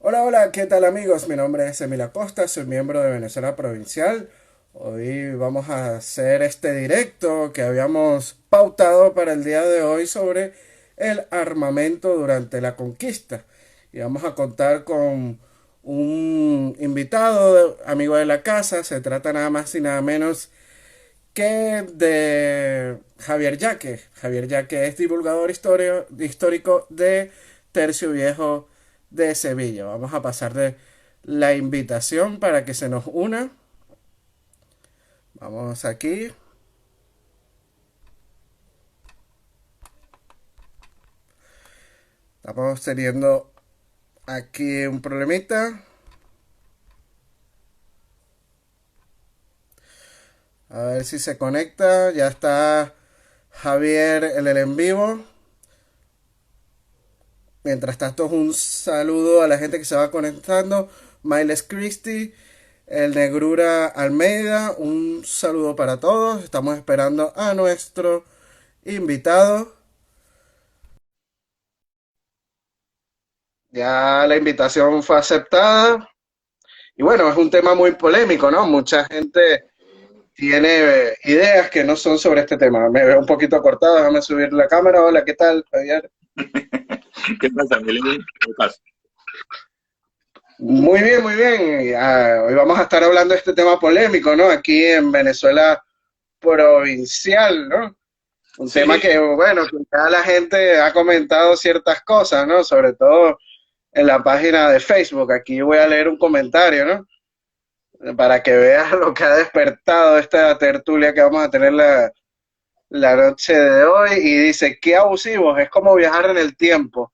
Hola, hola, ¿qué tal amigos? Mi nombre es Emil Acosta, soy miembro de Venezuela Provincial. Hoy vamos a hacer este directo que habíamos pautado para el día de hoy sobre el armamento durante la conquista. Y vamos a contar con un invitado, amigo de la casa. Se trata nada más y nada menos que de Javier Yaque. Javier Yaque es divulgador histórico de Tercio Viejo de Sevilla. Vamos a pasar de la invitación para que se nos una. Vamos aquí. Estamos teniendo aquí un problemita. A ver si se conecta. Ya está Javier en el en vivo. Mientras tanto, un saludo a la gente que se va conectando. Miles Christie, el Negrura Almeida, un saludo para todos. Estamos esperando a nuestro invitado. Ya la invitación fue aceptada. Y bueno, es un tema muy polémico, ¿no? Mucha gente tiene ideas que no son sobre este tema. Me veo un poquito cortado, déjame subir la cámara. Hola, ¿qué tal, Javier? ¿Qué pasa, Mili? ¿Qué pasa? Muy bien, muy bien. Hoy vamos a estar hablando de este tema polémico, ¿no? Aquí en Venezuela provincial, ¿no? Un Sí, tema que, bueno, que ya la gente ha comentado ciertas cosas, ¿no? Sobre todo en la página de Facebook. Aquí voy a leer un comentario, ¿no? Para que veas lo que ha despertado esta tertulia que vamos a tener la noche de hoy. Y dice, qué abusivos, es como viajar en el tiempo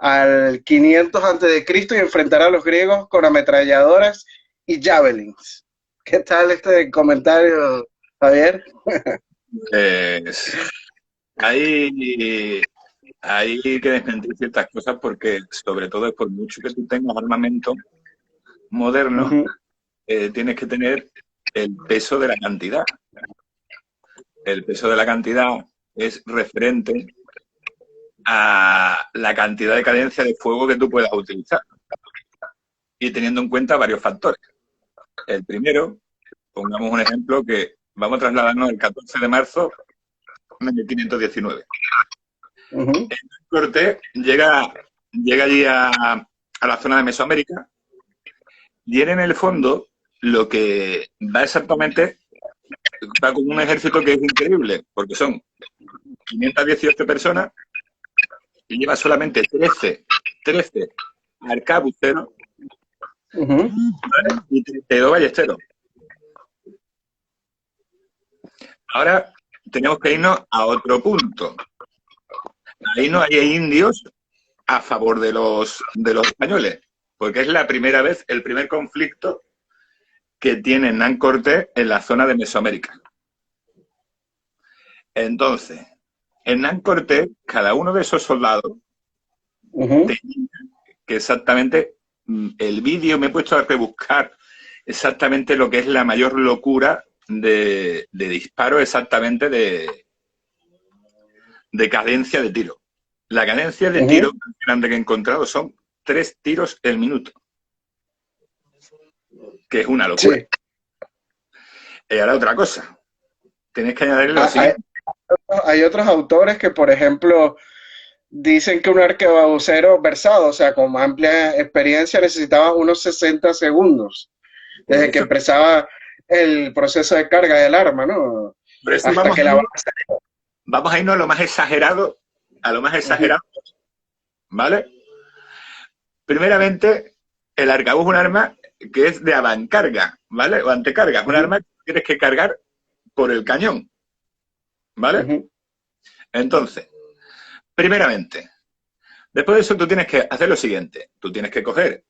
al 500 antes de Cristo y enfrentar a los griegos con ametralladoras y javelins. ¿Qué tal este comentario, Javier? pues hay, hay que desmentir ciertas cosas porque, sobre todo, es por mucho que tú tengas armamento Uh moderno, -huh. tienes que tener el peso de la cantidad. El peso de la cantidad es referente a la cantidad de cadencia de fuego que tú puedas utilizar y teniendo en cuenta varios factores. El primero, pongamos un ejemplo que vamos a trasladarnos el 14 de marzo de 1519. Uh -huh. Cortés llega allí a la zona de Mesoamérica y él en el fondo lo que va exactamente, va con un ejército que es increíble, porque son 518 personas y lleva solamente 13 arcabuceros, Uh -huh. ¿vale? Y 32 ballesteros. Ahora tenemos que irnos a otro punto. Ahí no hay indios a favor de los españoles, porque es la primera vez, el primer conflicto que tiene Hernán Cortés en la zona de Mesoamérica. Entonces, Hernán Cortés, cada uno de esos soldados, Uh -huh. tenía que exactamente, el vídeo me he puesto a rebuscar exactamente lo que es la mayor locura de disparo exactamente de cadencia de tiro. La cadencia de Uh -huh. tiro más grande que he encontrado son 3 tiros el minuto, que es una locura. Sí. Ahora otra cosa, tenéis que añadirle lo Ah, siguiente. hay otros autores que, por ejemplo, dicen que un arquebucero versado, o sea, con amplia experiencia, necesitaba unos 60 segundos Por desde que eso, empezaba el proceso de carga del arma, ¿no? por eso Hasta vamos que a la ir, base. vamos a irnos a lo más Uh -huh. exagerado, ¿vale? Primeramente, el arcabuz es un arma que es de avancarga, ¿vale? O antecarga, es Uh un -huh. arma que tienes que cargar por el cañón, Uh ¿vale? -huh. Entonces, primeramente, después de eso tú tienes que hacer lo siguiente, tú tienes que coger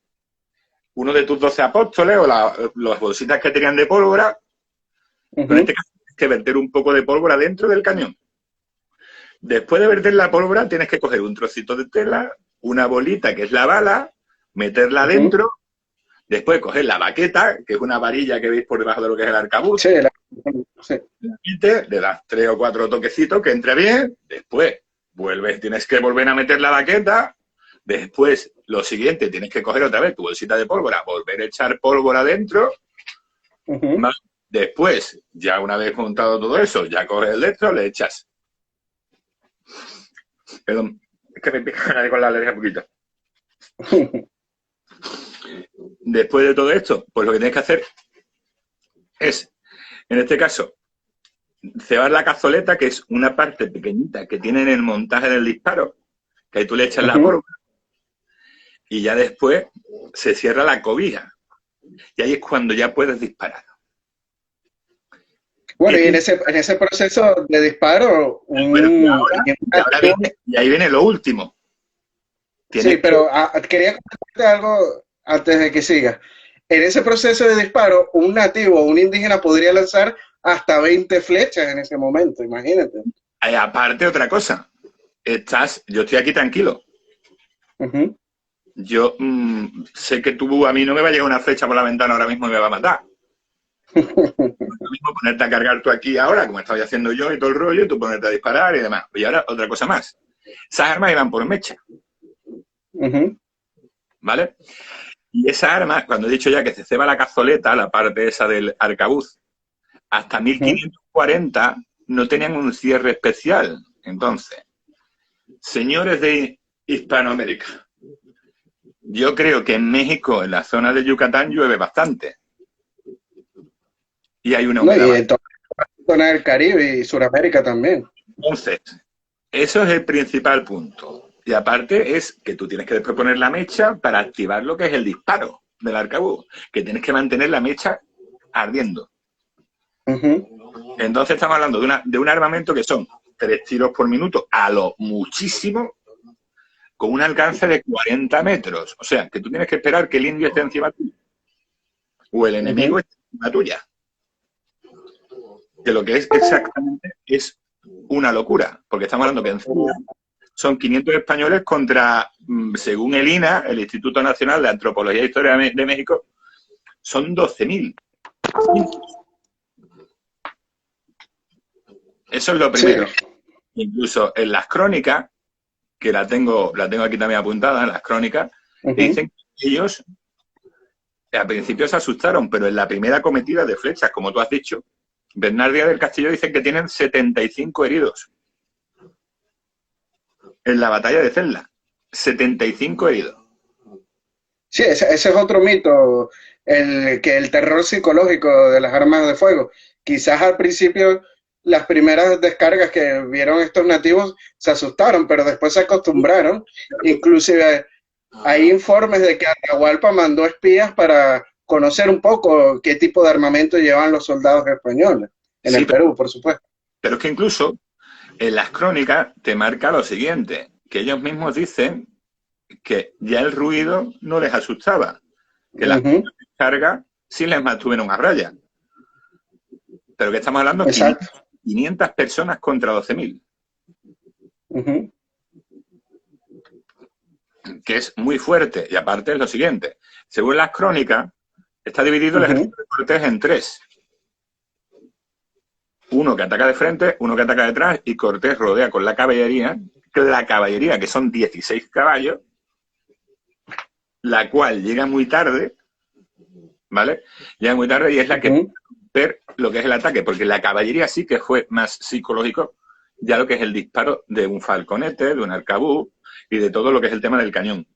uno de tus 12 apóstoles o las bolsitas que tenían de pólvora, Uh pero en -huh. este caso tienes que verter un poco de pólvora dentro del cañón. Después de verter la pólvora, tienes que coger un trocito de tela, una bolita que es la bala, meterla Uh -huh. dentro, después coger la baqueta, que es una varilla que veis por debajo de lo que es el arcabuz, Sí, sí. la metes, le das 3 o 4 toquecitos que entre bien, después tienes que volver a meter la baqueta, después lo siguiente, tienes que coger otra vez tu bolsita de pólvora, volver a echar pólvora dentro. ¿Vale? Después, ya una vez montado todo eso, ya coges el dentro, le echas. Perdón, es que me pica con la alergia un poquito. Después de todo esto, pues lo que tienes que hacer es, en este caso, cebar la cazoleta, que es una parte pequeñita que tiene en el montaje del disparo, que ahí tú le echas la pólvora, y ya después se cierra la cobija. Y ahí es cuando ya puedes disparar. Bueno, y en ese proceso de disparo, y ahí viene lo último. Sí, pero quería comentarte algo antes de que sigas. En ese proceso de disparo, un nativo o un indígena podría lanzar hasta 20 flechas en ese momento, imagínate. Aparte, otra cosa. Yo estoy aquí tranquilo. Yo sé que tú a mí no me va a llegar una flecha por la ventana ahora mismo y me va a matar. Lo mismo ponerte a cargar tú aquí ahora, como estaba haciendo yo y todo el rollo, y tú ponerte a disparar y demás. Y ahora, otra cosa más. Esas armas iban por mecha. ¿Vale? Y esa arma, cuando he dicho ya que se ceba la cazoleta, la parte esa del arcabuz, hasta 1540 no tenían un cierre especial. Entonces, señores de Hispanoamérica, yo creo que en México, en la zona de Yucatán, llueve bastante. Y hay una humedad. Y en toda la zona del Caribe y Sudamérica también. Entonces, eso es el principal punto. Y aparte es que tú tienes que después poner la mecha para activar lo que es el disparo del arcabuz, que tienes que mantener la mecha ardiendo. Entonces estamos hablando de un armamento que son 3 tiros por minuto a lo muchísimo, con un alcance de 40 metros. O sea, que tú tienes que esperar que el indio esté encima tuyo o el enemigo esté encima tuya. Que lo que es exactamente es una locura, porque estamos hablando que en Celia son 500 españoles contra, según el INA, el Instituto Nacional de Antropología e Historia de México, son 12.000. Eso es lo primero. Sí. Incluso en las crónicas, que la tengo aquí también apuntada, en las crónicas, dicen que ellos al principio se asustaron, pero en la primera cometida de flechas, como tú has dicho, Bernard Díaz del Castillo dicen que tienen 75 heridos. En la batalla de Celda, 75 heridos. Sí, ese es otro mito, que el terror psicológico de las armas de fuego. Quizás al principio las primeras descargas que vieron estos nativos se asustaron, pero después se acostumbraron. Inclusive hay informes de que Atahualpa mandó espías para conocer un poco qué tipo de armamento llevaban los soldados españoles en el Perú, por supuesto. Pero es que incluso en las crónicas te marca lo siguiente, que ellos mismos dicen que ya el ruido no les asustaba, que las cargas sí les mantuvieron a raya. Pero que estamos hablando de 500 personas contra 12.000. Que es muy fuerte. Y aparte es lo siguiente, según las crónicas, está dividido el ejército de Cortés en 3. Uno que ataca de frente, uno que ataca detrás, y Cortés rodea con la caballería, que son 16 caballos, la cual llega muy tarde, ¿vale? Llega muy tarde y es la que ver lo que es el ataque, porque la caballería sí que fue más psicológico, ya lo que es el disparo de un falconete, de un arcabuz y de todo lo que es el tema del cañón.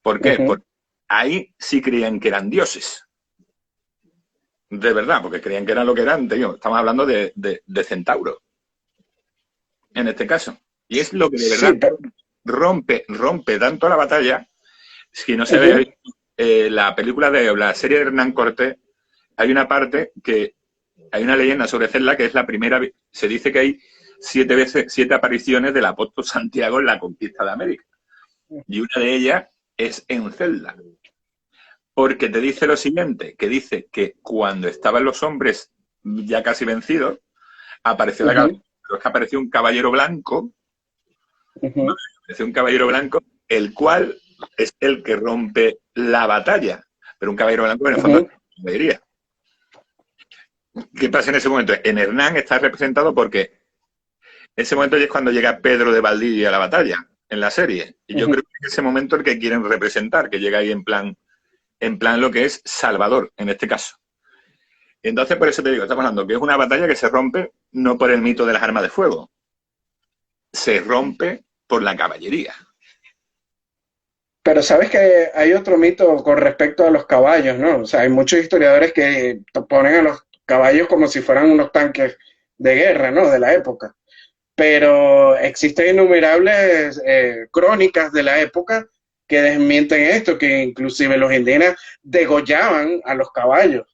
¿Por qué? Porque ahí sí creían que eran dioses. De verdad, porque creían que eran lo que eran, tío. Estamos hablando de centauro. En este caso. Y es lo que de verdad rompe tanto la batalla. Si no se ve la película de la serie de Hernán Cortés, hay una parte que hay una leyenda sobre Celda que es la primera. Se dice que hay 7 apariciones del apóstol Santiago en la conquista de América. Y una de ellas es en Celda. Porque te dice lo siguiente, que dice que cuando estaban los hombres ya casi vencidos, apareció apareció un caballero blanco, el cual es el que rompe la batalla. Pero un caballero blanco en el fondo me diría. ¿Qué pasa en ese momento? En Hernán está representado porque ese momento es cuando llega Pedro de Valdivia a la batalla. en la serie. Y yo Ujú. creo que es ese momento el que quieren representar, que llega ahí en plan lo que es Salvador, en este caso. Entonces, por eso te digo, estamos hablando que es una batalla que se rompe no por el mito de las armas de fuego, se rompe por la caballería. Pero sabes que hay otro mito con respecto a los caballos, ¿no? O sea, hay muchos historiadores que ponen a los caballos como si fueran unos tanques de guerra, ¿no? De la época. Pero existen innumerables crónicas de la época que desmienten esto, que inclusive los indígenas degollaban a los caballos.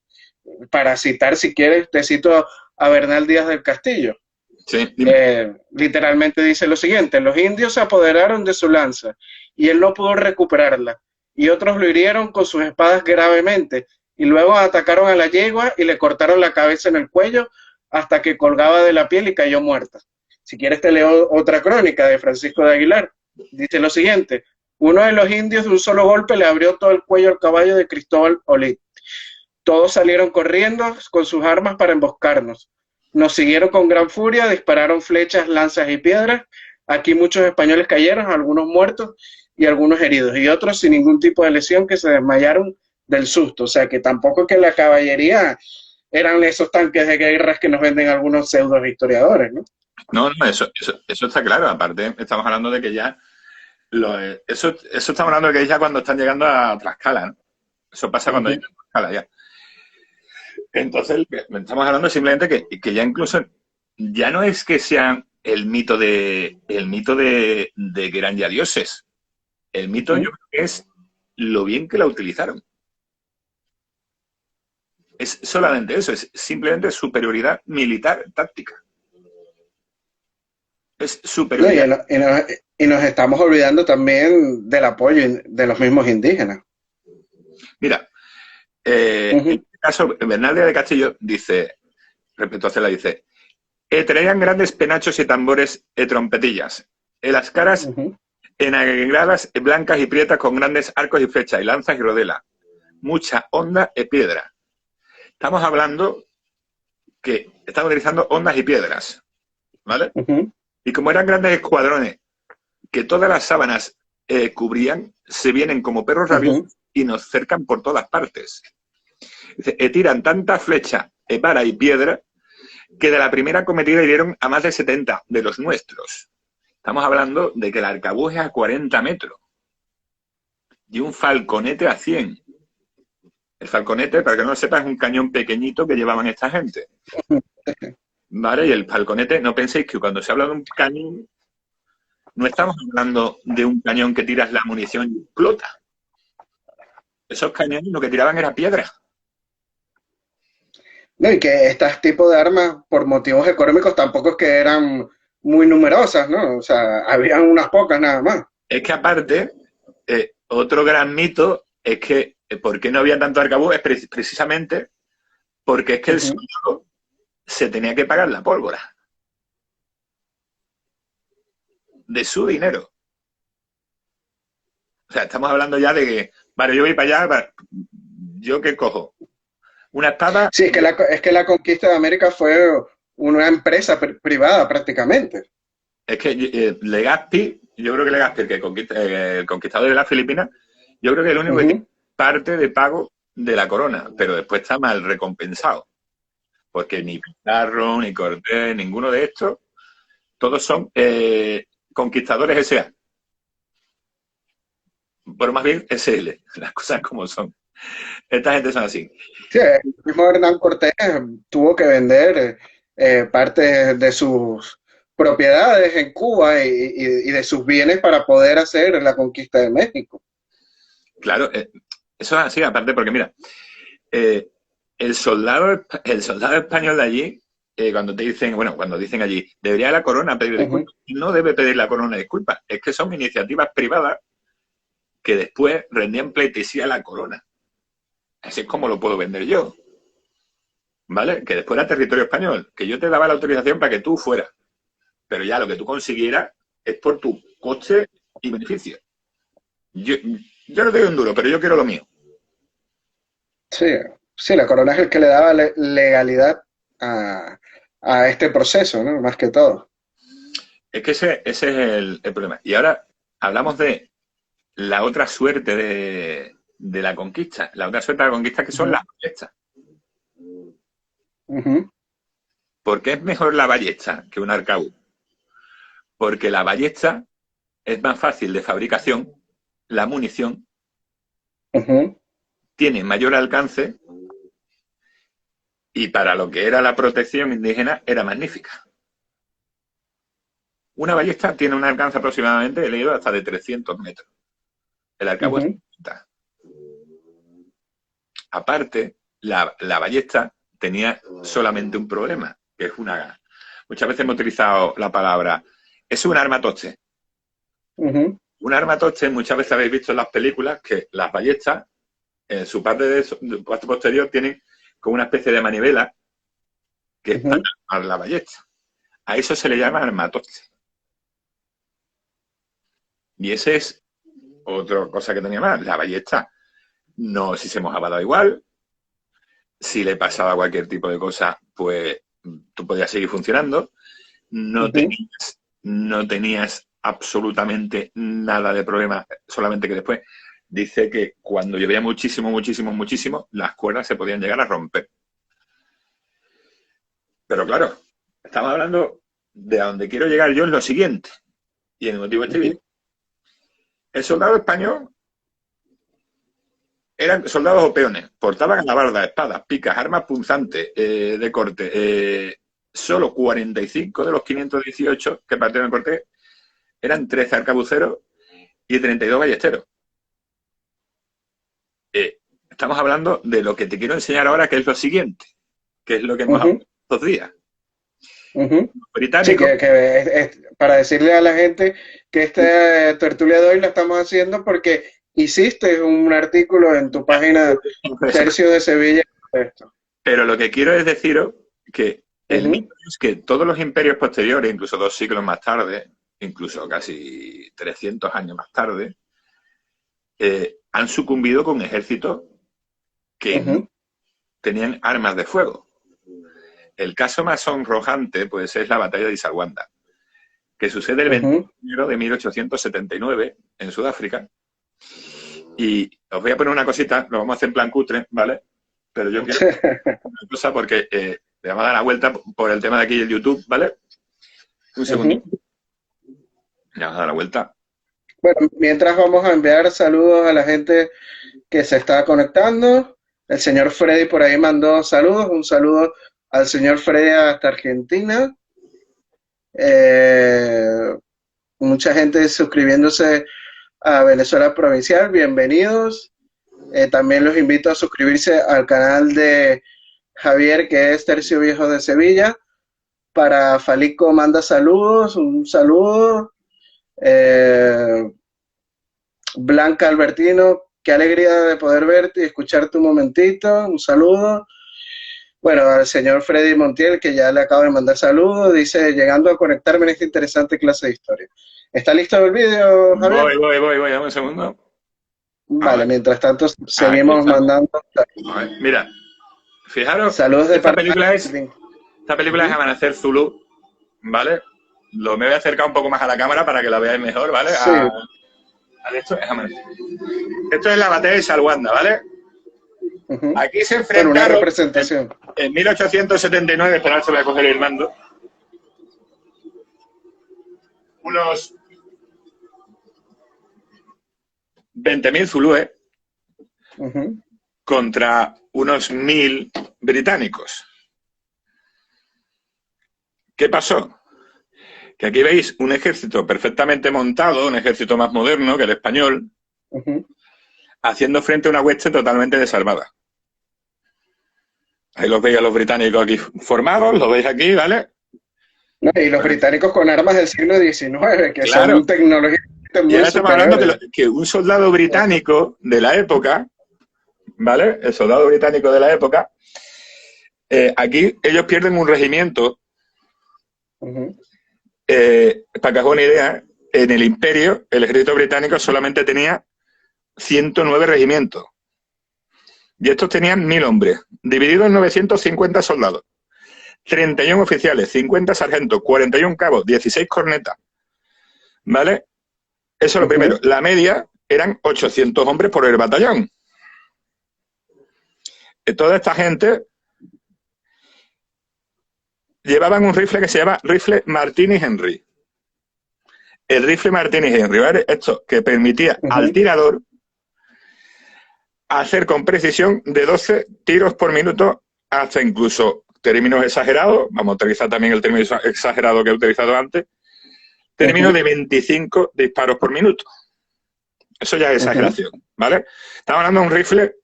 Para citar, si quieres, te cito a Bernal Díaz del Castillo. Sí, dime. Literalmente dice lo siguiente: los indios se apoderaron de su lanza y él no pudo recuperarla, y otros lo hirieron con sus espadas gravemente, y luego atacaron a la yegua y le cortaron la cabeza en el cuello hasta que colgaba de la piel y cayó muerta. Si quieres te leo otra crónica de Francisco de Aguilar. Dice lo siguiente: uno de los indios de un solo golpe le abrió todo el cuello al caballo de Cristóbal Olid. Todos salieron corriendo con sus armas para emboscarnos. Nos siguieron con gran furia, dispararon flechas, lanzas y piedras. Aquí muchos españoles cayeron, algunos muertos y algunos heridos, y otros sin ningún tipo de lesión que se desmayaron del susto. O sea que tampoco es que la caballería eran esos tanques de guerras que nos venden algunos pseudo historiadores, ¿no? No, no, eso está claro. Aparte, estamos hablando de que ya eso estamos hablando de que ya cuando están llegando a Tlaxcala, ¿no? Eso pasa cuando Uh-huh. llegan a Tlaxcala ya. Entonces, estamos hablando simplemente que ya incluso, ya no es que sean el mito de que eran ya dioses. El mito yo Uh-huh. creo que es lo bien que la utilizaron. Es solamente eso, es simplemente superioridad militar táctica. Es No, superioridad. y nos estamos olvidando también del apoyo de los mismos indígenas. Mira, en Uh-huh. este caso, Bernardia de Castillo dice, respecto a Cela, dice, traían grandes penachos y tambores y trompetillas. En las caras Uh-huh. enaguiladas, blancas y prietas con grandes arcos y flechas, y lanzas y rodela. Mucha onda y piedra. Estamos hablando que están utilizando ondas y piedras, ¿vale? Uh-huh. Y como eran grandes escuadrones que todas las sábanas cubrían, se vienen como perros Uh-huh. rabiosos y nos cercan por todas partes. Dice, tiran tanta flecha, vara y piedra que de la primera cometida hirieron a más de 70 de los nuestros. Estamos hablando de que el arcabuz es a 40 metros y un falconete a 100. El falconete, para que no lo sepas, es un cañón pequeñito que llevaban esta gente. ¿Vale? Y el falconete, no penséis que cuando se habla de un cañón, no estamos hablando de un cañón que tiras la munición y explota. Esos cañones lo que tiraban era piedra. No, y que este tipo de armas, por motivos económicos, tampoco es que eran muy numerosas, ¿no? O sea, habían unas pocas nada más. Es que aparte, otro gran mito es que ¿por qué no había tanto arcabuz? Es precisamente porque es que el Uh-huh. soldado se tenía que pagar la pólvora de su dinero. O sea, estamos hablando ya de que, vale, yo voy para allá, ¿yo qué cojo? Una espada. Sí, es que la conquista de América fue una empresa privada prácticamente. Es que Legazpi, yo creo que Legazpi, el conquistador de las Filipinas, yo creo que es el único que tiene Uh-huh. parte de pago de la corona, pero después está mal recompensado. Porque ni Pizarro, ni Cortés, ninguno de estos, todos son conquistadores S.A. Por más bien SL, las cosas como son. Esta gente son así. Sí, el mismo Hernán Cortés tuvo que vender parte de sus propiedades en Cuba y de sus bienes para poder hacer la conquista de México. Claro, eso es así, aparte porque mira, eh, el soldado español de allí, cuando te dicen, bueno, cuando dicen allí, debería la corona pedir Uh-huh. disculpas, no debe pedir la corona disculpas, es que son iniciativas privadas que después rendían pleitesía a la corona. Así es como lo puedo vender yo, ¿vale? Que después era territorio español, que yo te daba la autorización para que tú fueras, pero ya lo que tú consiguieras es por tu coste y beneficio. Yo no te doy un duro, pero yo quiero lo mío. Sí, sí, la corona es el que le daba legalidad a este proceso, ¿no? Más que todo. Es que ese es el problema. Y ahora, hablamos de la otra suerte de la conquista. La otra suerte de la conquista que son las ballestas. ¿Por qué es mejor la ballesta que un arcabuz? Porque la ballesta es más fácil de fabricación, la munición tiene mayor alcance y para lo que era la protección indígena era magnífica. Una ballesta tiene un alcance aproximadamente, he leído, hasta de 300 metros. El arcabuz es 50. Aparte, la ballesta tenía solamente un problema, que es una... Muchas veces hemos utilizado la palabra, es un armatoste. Un armatoste, muchas veces habéis visto en las películas que las ballestas, en su parte posterior, tienen como una especie de manivela que es para la ballesta. A eso se le llama armatoste. Y ese es otra cosa que tenía más. La ballesta, no, si se mojaba da igual. Si le pasaba cualquier tipo de cosa, pues tú podías seguir funcionando. No tenías absolutamente nada de problema, solamente que después dice que cuando llovía muchísimo, las cuerdas se podían llegar a romper. Pero claro, estamos hablando de a donde quiero llegar yo en lo siguiente, y en el motivo estribillo. El soldado español eran soldados o peones, portaban alabardas, espadas, picas, armas punzantes de corte. Solo 45 de los 518 que partieron de corte eran 13 arcabuceros y 32 ballesteros. Estamos hablando de lo que te quiero enseñar ahora, que es lo siguiente, que es lo que hemos hablado estos días. Sí, para decirle a la gente que esta tertulia de hoy la estamos haciendo porque hiciste un artículo en tu página Tercio de Sevilla. Pero lo que quiero es deciros que el mito es que todos los imperios posteriores, incluso 2 siglos más tarde, incluso casi 300 años más tarde, han sucumbido con ejércitos que no tenían armas de fuego. El caso más sonrojante, pues, es la batalla de Isarwanda, que sucede el 21 de enero de 1879 en Sudáfrica. Y os voy a poner una cosita, lo vamos a hacer en plan cutre, ¿vale? Pero yo quiero una cosa porque le vamos a dar la vuelta por el tema de aquí del YouTube, ¿vale? Un segundo. Le vamos a dar la vuelta. Bueno, mientras vamos a enviar saludos a la gente que se está conectando. El señor Freddy por ahí mandó saludos. Un saludo al señor Freddy hasta Argentina. Mucha gente suscribiéndose a Venezuela Provincial. Bienvenidos. También los invito a suscribirse al canal de Javier, que es Tercio Viejo de Sevilla. Para Falico manda saludos. Un saludo. Blanca Albertino, qué alegría de poder verte y escucharte un momentito, un saludo. Bueno, al señor Freddy Montiel, que ya le acabo de mandar saludos, dice, llegando a conectarme en esta interesante clase de historia. ¿Está listo el vídeo, Javier? Voy, dame un segundo. Vale, mientras tanto seguimos mandando. Mira, fijaros, saludos de esta película es Amanecer Zulu, ¿vale? Me voy a acercar un poco más a la cámara para que la veáis mejor, ¿vale? Sí. Esto es Amanecer. Esto es la batalla de Isarwanda, ¿vale? Aquí se enfrentaron una representación. En 1879, esperad, se voy a coger el mando, unos 20.000 zulúes contra unos 1.000 británicos. ¿Qué pasó? Que aquí veis un ejército perfectamente montado, un ejército más moderno que el español, haciendo frente a una hueste totalmente desarmada. Ahí los veis a los británicos aquí formados, los veis aquí, ¿vale? No, y los británicos con armas del siglo XIX, que son tecnologías muy y ahora estamos hablando que un soldado británico de la época, ¿vale? El soldado británico de la época, aquí ellos pierden un regimiento. Para que os haga una idea, en el Imperio, el ejército británico solamente tenía 109 regimientos. Y estos tenían 1.000 hombres, divididos en 950 soldados, 31 oficiales, 50 sargentos, 41 cabos, 16 cornetas, ¿vale? Eso es lo primero. La media eran 800 hombres por el batallón. Toda esta gente llevaban un rifle que se llama rifle Martini-Henry. El rifle Martini-Henry, ¿vale? Esto que permitía al tirador hacer con precisión de 12 tiros por minuto hasta incluso términos exagerados, vamos a utilizar también el término exagerado que he utilizado antes, términos de 25 disparos por minuto. Eso ya es exageración, ¿vale? Estamos hablando de un rifle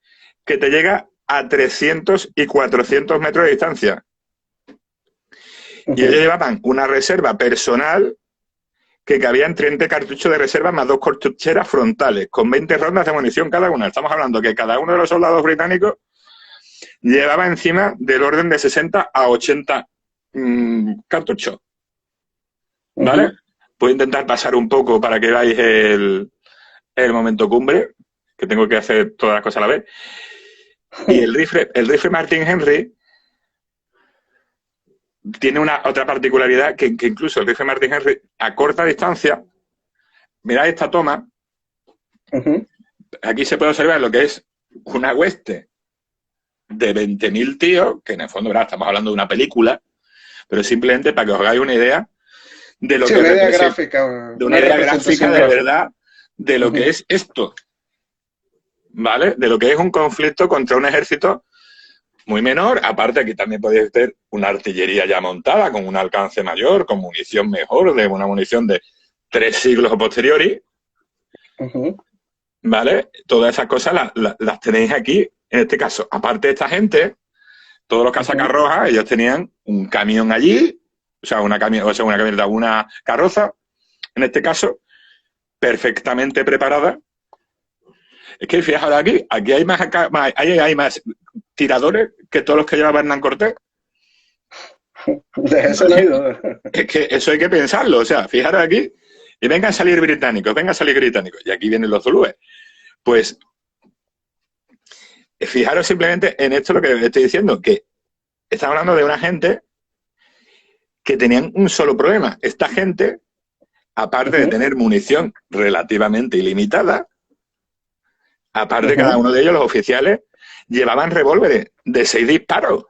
que te llega a 300 y 400 metros de distancia. Y ellos llevaban una reserva personal que cabían 30 cartuchos de reserva más 2 cartucheras frontales, con 20 rondas de munición cada una. Estamos hablando que cada uno de los soldados británicos llevaba encima del orden de 60 a 80 cartuchos. ¿Vale? Puedo intentar pasar un poco para que veáis el momento cumbre, que tengo que hacer todas las cosas a la vez. Y el rifle Martin Henry tiene otra particularidad que incluso el rifle Martin Henry a corta distancia, mirad esta toma, aquí se puede observar lo que es una hueste de 20.000 tíos, que en el fondo, ¿verdad? Estamos hablando de una película, pero simplemente para que os hagáis una idea de lo que una idea gráfica, de una idea gráfica de verdad de lo que es esto, ¿vale? De lo que es un conflicto contra un ejército muy menor. Aparte, aquí también podéis ver una artillería ya montada, con un alcance mayor, con munición mejor, de una munición de 3 siglos o posteriori. ¿Vale? Todas esas cosas las tenéis aquí, en este caso. Aparte de esta gente, todos los casacas rojas, ellos tenían un camión allí, una camioneta, una carroza, en este caso, perfectamente preparada. Es que fijaos aquí hay más tiradores que todos los que llevaba Hernán Cortés. De eso no hay duda. Es que eso hay que pensarlo. O sea, fijaros aquí, y vengan a salir británicos, y aquí vienen los zulúes. Pues, fijaros simplemente en esto lo que estoy diciendo, que estamos hablando de una gente que tenían un solo problema. Esta gente, aparte de tener munición relativamente ilimitada, aparte cada uno de ellos, los oficiales, llevaban revólveres de 6 disparos.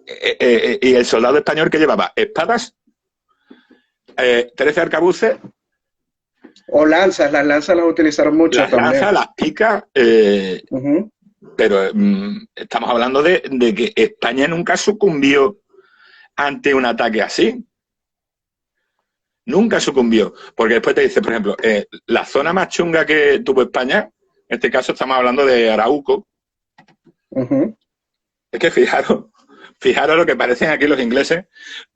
Y el soldado español que llevaba espadas, 13 arcabuces. O lanzas, las lanzas las utilizaron mucho las también. Lanzas, las picas, pero estamos hablando de que España nunca sucumbió ante un ataque así. Nunca sucumbió. Porque después te dice, por ejemplo, la zona más chunga que tuvo España, en este caso estamos hablando de Arauco. Es que fijaros lo que parecen aquí los ingleses,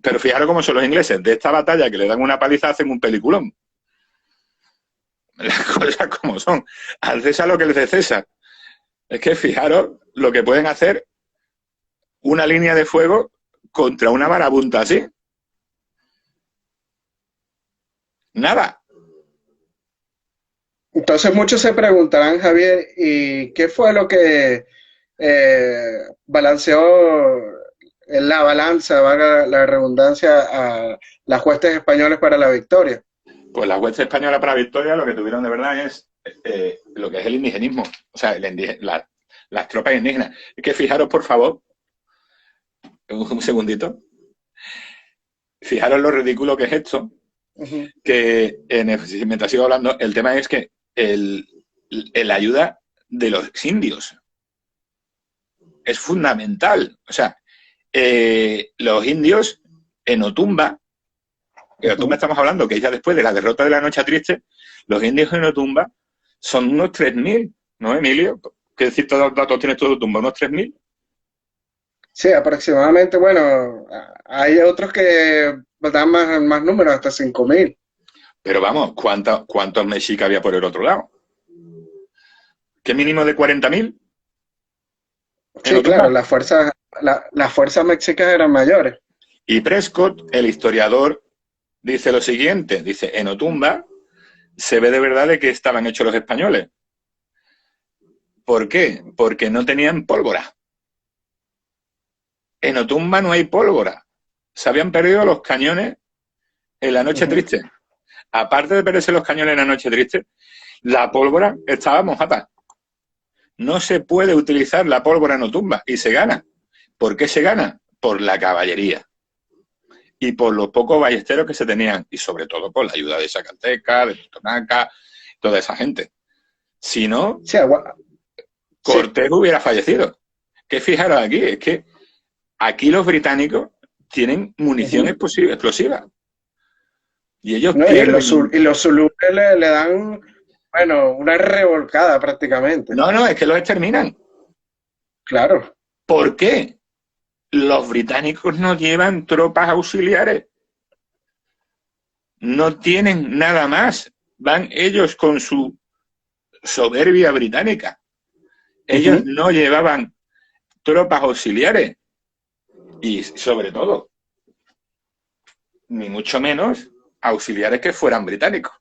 pero fijaros cómo son los ingleses. De esta batalla que le dan una paliza hacen un peliculón. Las cosas como son. Al César lo que le dé César. Es que fijaros lo que pueden hacer una línea de fuego contra una marabunta así. Nada. Entonces muchos se preguntarán, Javier, ¿y qué fue lo que balanceó la balanza, valga la redundancia, a las huestes españolas para la victoria? Pues las huestes españolas para la victoria lo que tuvieron de verdad es lo que es el indigenismo, o sea, las tropas indígenas. Es que fijaros, por favor, un segundito, fijaros lo ridículo que es esto, que mientras sigo hablando, el tema es que la ayuda de los indios es fundamental. O sea, los indios en Otumba, estamos hablando que ya después de la derrota de la Noche Triste, los indios en Otumba son unos 3.000, ¿no, Emilio? ¿Qué decir todos los datos tienes tú de Otumba? ¿Unos 3.000? Sí, aproximadamente. Bueno, hay otros que dan más números, hasta 5.000. Pero vamos, ¿cuántos mexicas había por el otro lado? ¿Qué mínimo de 40.000? Sí, claro, las fuerzas mexicas eran mayores. Y Prescott, el historiador, dice lo siguiente, dice, en Otumba se ve de verdad de que estaban hechos los españoles. ¿Por qué? Porque no tenían pólvora. En Otumba no hay pólvora. Se habían perdido los cañones en la Noche Triste. aparte de perderse los cañones en la noche triste, la pólvora estaba mojada. No se puede utilizar la pólvora no tumba y se gana. ¿Por qué se gana? Por la caballería y por los pocos ballesteros que se tenían y sobre todo por la ayuda de Zacatecas, de Totonaca, toda esa gente. Si no, Sí, Cortés hubiera fallecido. Que fijaros aquí, es que aquí los británicos tienen munición explosiva y ellos ¿no? pierden. Y los zulúes le dan, bueno, una revolcada prácticamente. No, no, es que los exterminan. Claro. ¿Por qué? Los británicos no llevan tropas auxiliares. No tienen nada más. Van ellos con su soberbia británica. Ellos no llevaban tropas auxiliares. Y sobre todo, ni mucho menos auxiliares que fueran británicos.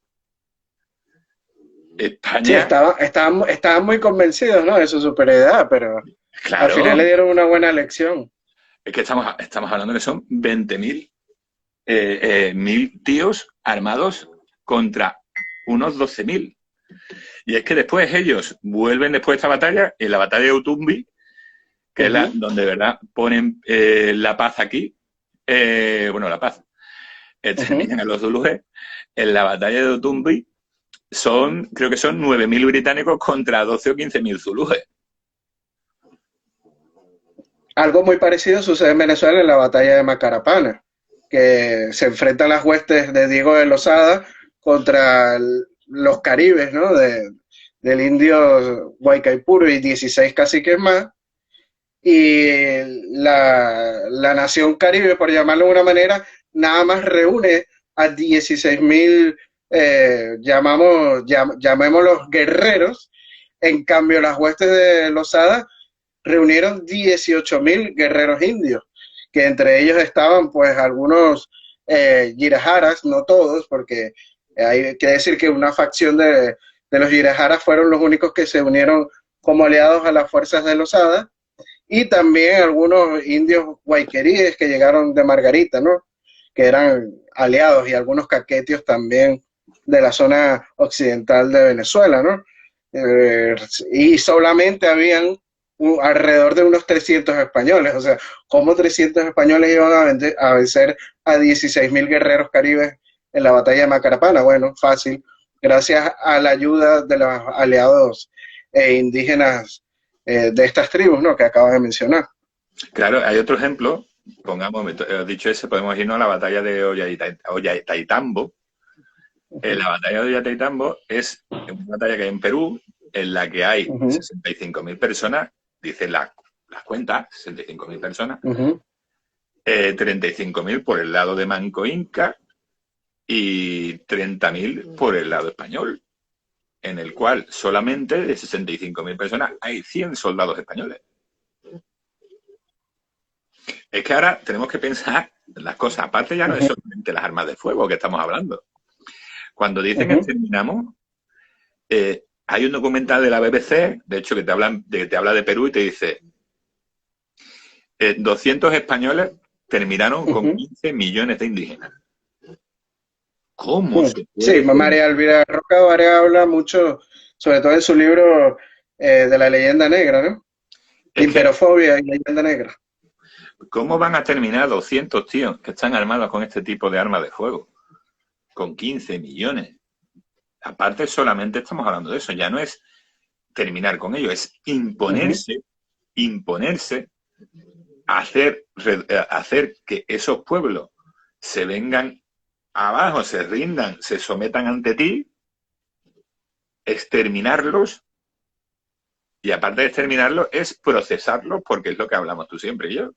Sí, España, estaban muy convencidos, ¿no? De su superioridad, pero al final claro, le dieron una buena lección. es que estamos hablando que son 20.000 mil tíos armados contra unos 12.000. Y es que después ellos vuelven después de esta batalla, en la batalla de Utumbi, que es donde de verdad ponen la paz aquí, bueno, la paz, exterminan a los zulúes. En la batalla de Utumbi creo que son 9.000 británicos contra 12 o 15.000 zulúes. Algo muy parecido sucede en Venezuela en la batalla de Macarapana, que se enfrentan las huestes de Diego de Lozada contra los caribes, ¿no? Del indio Guaycaipuro y 16 caciques más. Y la nación caribe, por llamarlo de una manera, nada más reúne a 16.000, llamémoslos guerreros. En cambio, las huestes de Lozada reunieron 18.000 guerreros indios, que entre ellos estaban pues algunos Girajaras, no todos, porque hay que decir que una facción de los Girajaras fueron los únicos que se unieron como aliados a las fuerzas de Lozada, y también algunos indios guayqueríes que llegaron de Margarita, ¿no? Que eran aliados, y algunos caquetios también de la zona occidental de Venezuela, ¿no? Y solamente habían alrededor de unos 300 españoles. O sea, ¿cómo 300 españoles iban a vencer a 16.000 guerreros caribes en la batalla de Macarapana? Bueno, fácil, gracias a la ayuda de los aliados indígenas de estas tribus, ¿no? Que acabas de mencionar. Claro, hay otro ejemplo, pongamos, dicho ese, podemos irnos a la batalla de Ollantaytambo. La batalla de Ollantaytambo es una batalla que hay en Perú, en la que hay 65.000 personas, dicen las cuentas, 65.000 personas, 35.000 por el lado de Manco Inca y 30.000 por el lado español, en el cual solamente de 65.000 personas hay 100 soldados españoles. Es que ahora tenemos que pensar las cosas. Aparte ya no es solamente las armas de fuego que estamos hablando. Cuando dicen exterminamos, hay un documental de la BBC, de hecho, que te habla de Perú y te dice 200 españoles terminaron con 15 millones de indígenas. ¿Cómo se puede? Sí, María Elvira Roca Varea habla mucho, sobre todo en su libro de la leyenda negra, ¿no? Imperofobia y leyenda negra. ¿Cómo van a terminar 200 tíos que están armados con este tipo de armas de fuego? Con 15 millones. Aparte, solamente estamos hablando de eso. Ya no es terminar con ello, es imponerse, hacer que esos pueblos se vengan abajo, se rindan, se sometan ante ti, exterminarlos, y aparte de exterminarlos, es procesarlos, porque es lo que hablamos tú siempre y yo.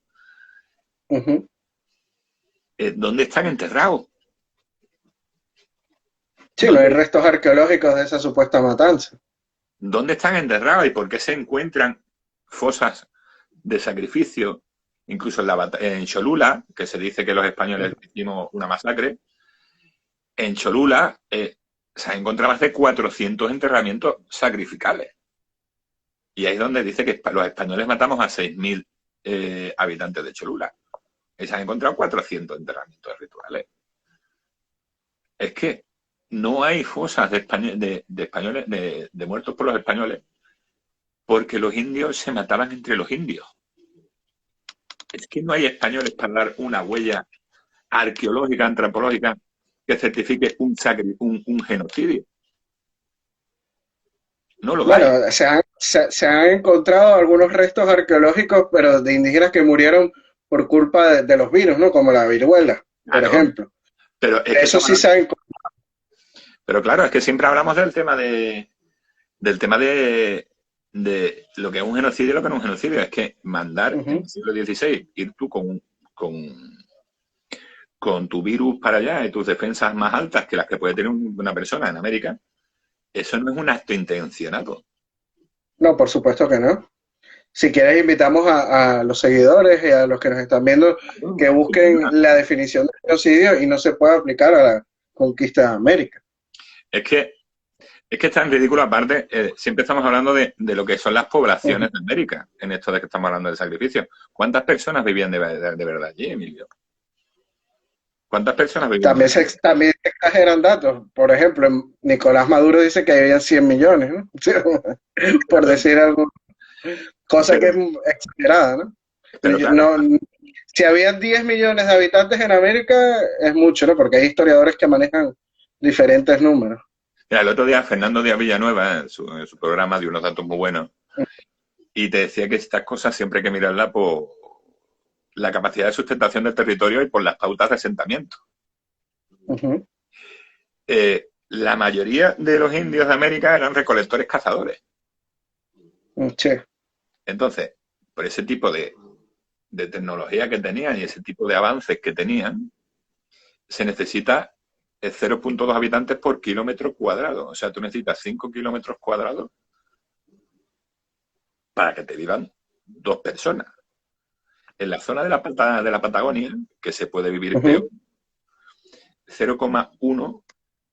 ¿Dónde están enterrados? Sí, no hay restos arqueológicos de esa supuesta matanza. ¿Dónde están enterrados y por qué se encuentran fosas de sacrificio? Incluso en Cholula, que se dice que los españoles hicimos una masacre, en Cholula se han encontrado más de 400 enterramientos sacrificales. Y ahí es donde dice que los españoles matamos a 6.000 habitantes de Cholula. Y se han encontrado 400 enterramientos rituales. Es que no hay fosas de españoles, de muertos por los españoles, porque los indios se mataban entre los indios. Es que no hay españoles para dar una huella arqueológica, antropológica, que certifique un genocidio. No los hay. Bueno, se han encontrado algunos restos arqueológicos, pero de indígenas que murieron por culpa de los virus, ¿no? Como la viruela, por Claro, ejemplo. pero es que Eso sí se ha encontrado. pero claro, es que siempre hablamos del tema de lo que es un genocidio y lo que no es un genocidio. Es que mandar en Ujú, el siglo XVI, ir tú con tu virus para allá y tus defensas más altas que las que puede tener una persona en América, eso no es un acto intencionado. no, por supuesto que no. Si quieres, invitamos a los seguidores y a los que nos están viendo que busquen la definición de genocidio y no se puede aplicar a la conquista de América. Es que, es que es tan ridículo, aparte, siempre estamos hablando de lo que son las Ujú. poblaciones de América, en esto de que estamos hablando del sacrificio. ¿Cuántas personas vivían de verdad allí, Emilio? ¿Cuántas personas vivían de verdad? También se exageran datos. Por ejemplo, Nicolás Maduro dice que había 100 millones, ¿no? Por decir algo, cosa que Pero, es exagerada, ¿no? pero claro, No, si había 10 millones de habitantes en América, es mucho, ¿no? Porque hay historiadores que manejan diferentes números. mira, el otro día Fernando Díaz Villanueva, en su programa, dio unos datos muy buenos y te decía que estas cosas siempre hay que mirarlas por la capacidad de sustentación del territorio y por las pautas de asentamiento. Ujú. La mayoría de los indios de América eran recolectores cazadores. Sí. Entonces, por ese tipo de tecnología que tenían y ese tipo de avances que tenían, se necesita 0,2 habitantes por kilómetro cuadrado. O sea, tú necesitas 5 kilómetros cuadrados para que te vivan dos personas. En la zona de la Patagonia, que se puede vivir peor, Ujú. 0,1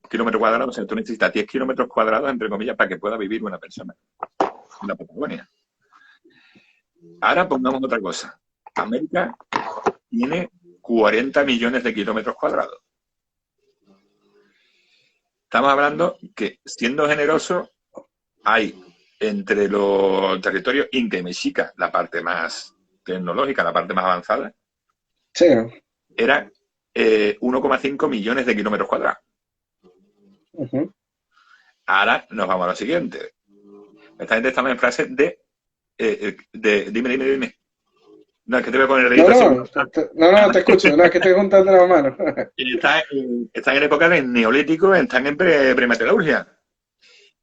kilómetros cuadrados, o sea, tú necesitas 10 kilómetros cuadrados, entre comillas, para que pueda vivir una persona en la Patagonia. Ahora pongamos otra cosa. América tiene 40 millones de kilómetros cuadrados. Estamos hablando que, siendo generoso, hay entre los territorios Inca y Mexica, la parte más tecnológica, la parte más avanzada, Sí. era 1,5 millones de kilómetros cuadrados. Ujú. Ahora nos vamos a lo siguiente. Esta gente estaba en frase dime. No, es que te voy a poner el No, dedito así. no, no, te escucho. No, es que estoy juntando las manos. Están en época de neolítico, están en premetalurgia.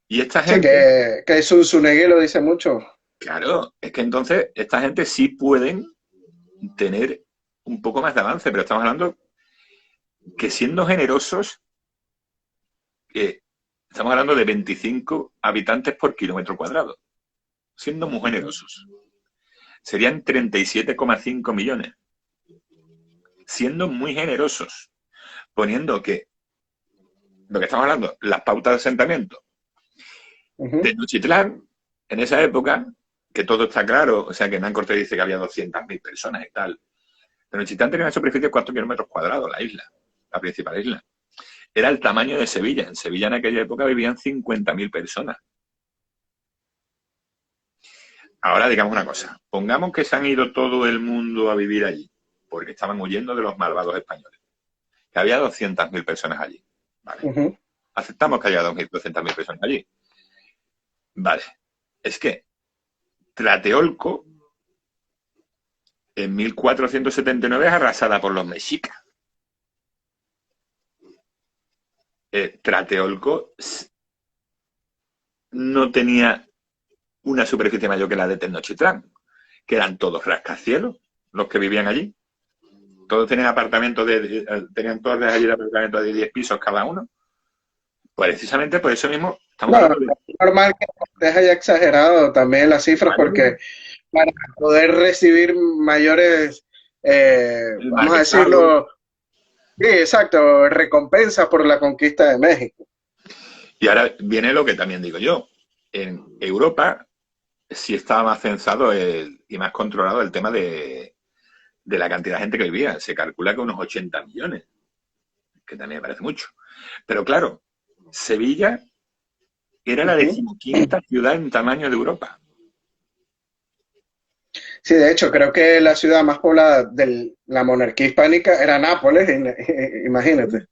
Y esta Sí, gente, que Zunzunegui lo dice mucho. claro, es que entonces esta gente sí pueden tener un poco más de avance, pero estamos hablando que, siendo generosos, eh, estamos hablando de 25 habitantes por kilómetro cuadrado, siendo muy Ujú. generosos. Serían 37,5 millones, siendo muy generosos, poniendo que lo que estamos hablando, las pautas de asentamiento Ujú. Tenochtitlán, en esa época, que todo está claro, o sea, que Hernán Cortés dice que había 200.000 personas y tal. Tenochtitlán tenía una superficie de 4 kilómetros cuadrados, la isla, la principal isla. Era el tamaño de Sevilla. En Sevilla en aquella época vivían 50.000 personas. Ahora digamos una cosa, pongamos que se han ido todo el mundo a vivir allí, porque estaban huyendo de los malvados españoles, que había 200.000 personas allí. Vale. Ujú. Aceptamos que haya 200.000 personas allí. Vale. Es que Tlatelolco en 1479 es arrasada por los mexicas. Tlatelolco no tenía una superficie mayor que la de Tenochtitlán, que eran todos rascacielos los que vivían allí. Todos tenían apartamentos tenían torres allí de apartamentos de 10 pisos cada uno. Precisamente por eso mismo estamos No, hablando de... es normal que Cortés haya exagerado también las cifras Claro, porque para poder recibir mayores, el vamos a marquesado. decirlo, sí, exacto, recompensas por la conquista de México. Y ahora viene lo que también digo yo. En Europa sí estaba más censado y más controlado el tema de la cantidad de gente que vivía. Se calcula que unos 80 millones, que también me parece mucho. Pero claro, Sevilla era la Ujú. decimoquinta ciudad en tamaño de Europa. Sí, de hecho, creo que la ciudad más poblada de la monarquía hispánica era Nápoles, imagínate.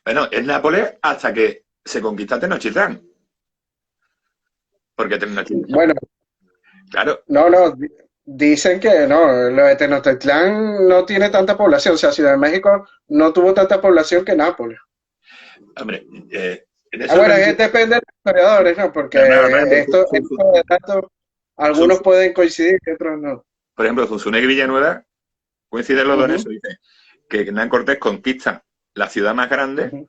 Bueno, es Nápoles hasta que se conquista Tenochtitlán. Porque Tenochtitlán, Bueno, claro, no, no, dicen que no, lo de Tenochtitlán no tiene tanta población, o sea, Ciudad de México no tuvo tanta población que Nápoles. hombre, en Ah, eso bueno, depende de los historiadores, ¿no? Porque pero claro, por ejemplo, esto de datos, algunos pueden coincidir y otros no. por ejemplo, Zunzunegui y Villanueva coinciden los dos en eso. Ujú, Dice que Hernán Cortés conquista la ciudad más grande ujú.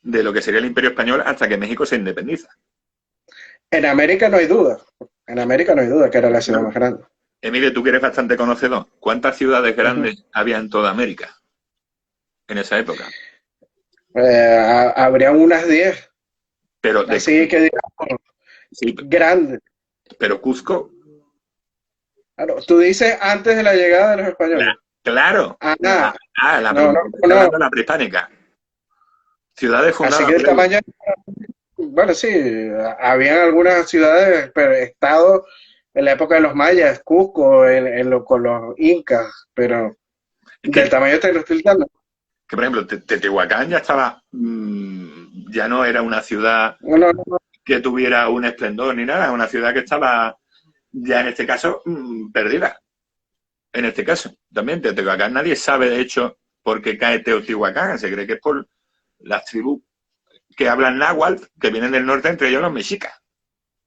de lo que sería el Imperio Español hasta que México se independiza. En América no hay duda, en América no hay duda que era la ciudad Claro. más grande. Emilio, tú que eres bastante conocedor, ¿cuántas ciudades Ujú. grandes había en toda América en esa época? Habría unas 10, Pero, así que digamos, sí, grandes. pero Cuzco, Claro, tú dices antes de la llegada de los españoles. claro, Ah, nada. No, no, estoy no. hablando de la prehispánica. Ciudades Así fundadas que el por ellos. tamaño, bueno, sí, habían algunas ciudades, pero estados en la época de los mayas, Cusco, con los incas, pero Es del tamaño de Tenochtitlán. que, por ejemplo, Teotihuacán ya estaba, ya no era una ciudad No, no, no, no. que tuviera un esplendor ni nada, una ciudad que estaba ya en este caso perdida. En este caso, también Teotihuacán, nadie sabe de hecho por qué cae Teotihuacán, se cree que es por las tribus que hablan náhuatl, que vienen del norte, entre ellos los mexicas.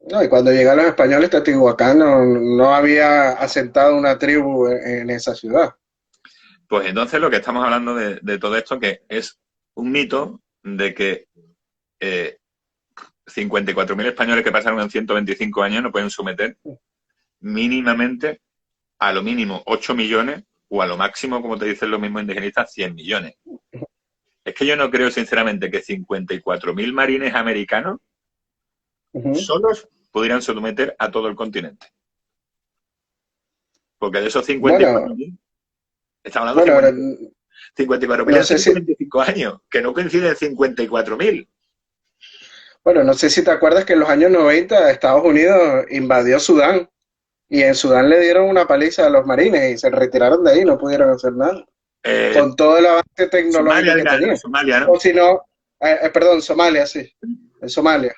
No, y cuando llegaron los españoles, Teotihuacán no había asentado una tribu en esa ciudad. Pues entonces lo que estamos hablando de todo esto, que es un mito de que 54.000 españoles que pasaron en 125 años no pueden someter mínimamente a lo mínimo 8 millones o a lo máximo, como te dicen los mismos indigenistas, 100 millones. Es que yo no creo sinceramente que 54.000 marines americanos Ujú. solos pudieran someter a todo el continente. Porque de esos Bueno, 54.000, estamos hablando de bueno, 54.000 no en sé si, 125 años, que no coinciden 54.000. bueno, no sé si te acuerdas que en los años 90 Estados Unidos invadió Sudán y en Sudán le dieron una paliza a los marines y se retiraron de ahí, no pudieron hacer nada, Eh, con todo el avance Somalia, tecnológico que tenían. Somalia, ¿no? O si no, perdón, Somalia, sí, en Somalia.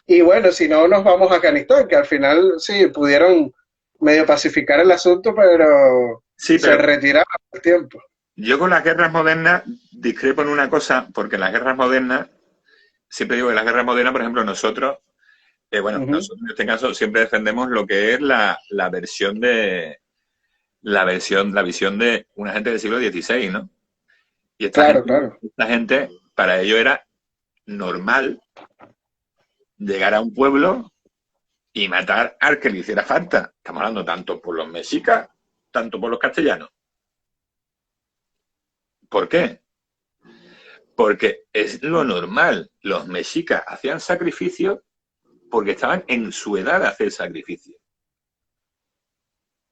Y bueno, si no, nos vamos a Afganistán, que al final sí pudieron medio pacificar el asunto, pero Sí, se pero retiraron al tiempo. yo con las guerras modernas discrepo en una cosa, porque las guerras modernas, siempre digo que las guerras modernas, por ejemplo, nosotros, bueno, Ujú. nosotros en este caso siempre defendemos lo que es la versión la visión de una gente del siglo XVI, ¿no? Y Claro, claro. esta gente, para ello era normal llegar a un pueblo y matar al que le hiciera falta. Estamos hablando tanto por los mexicas, tanto por los castellanos. ¿Por qué? Porque es lo normal. Los mexicas hacían sacrificios porque estaban en su edad de hacer sacrificio.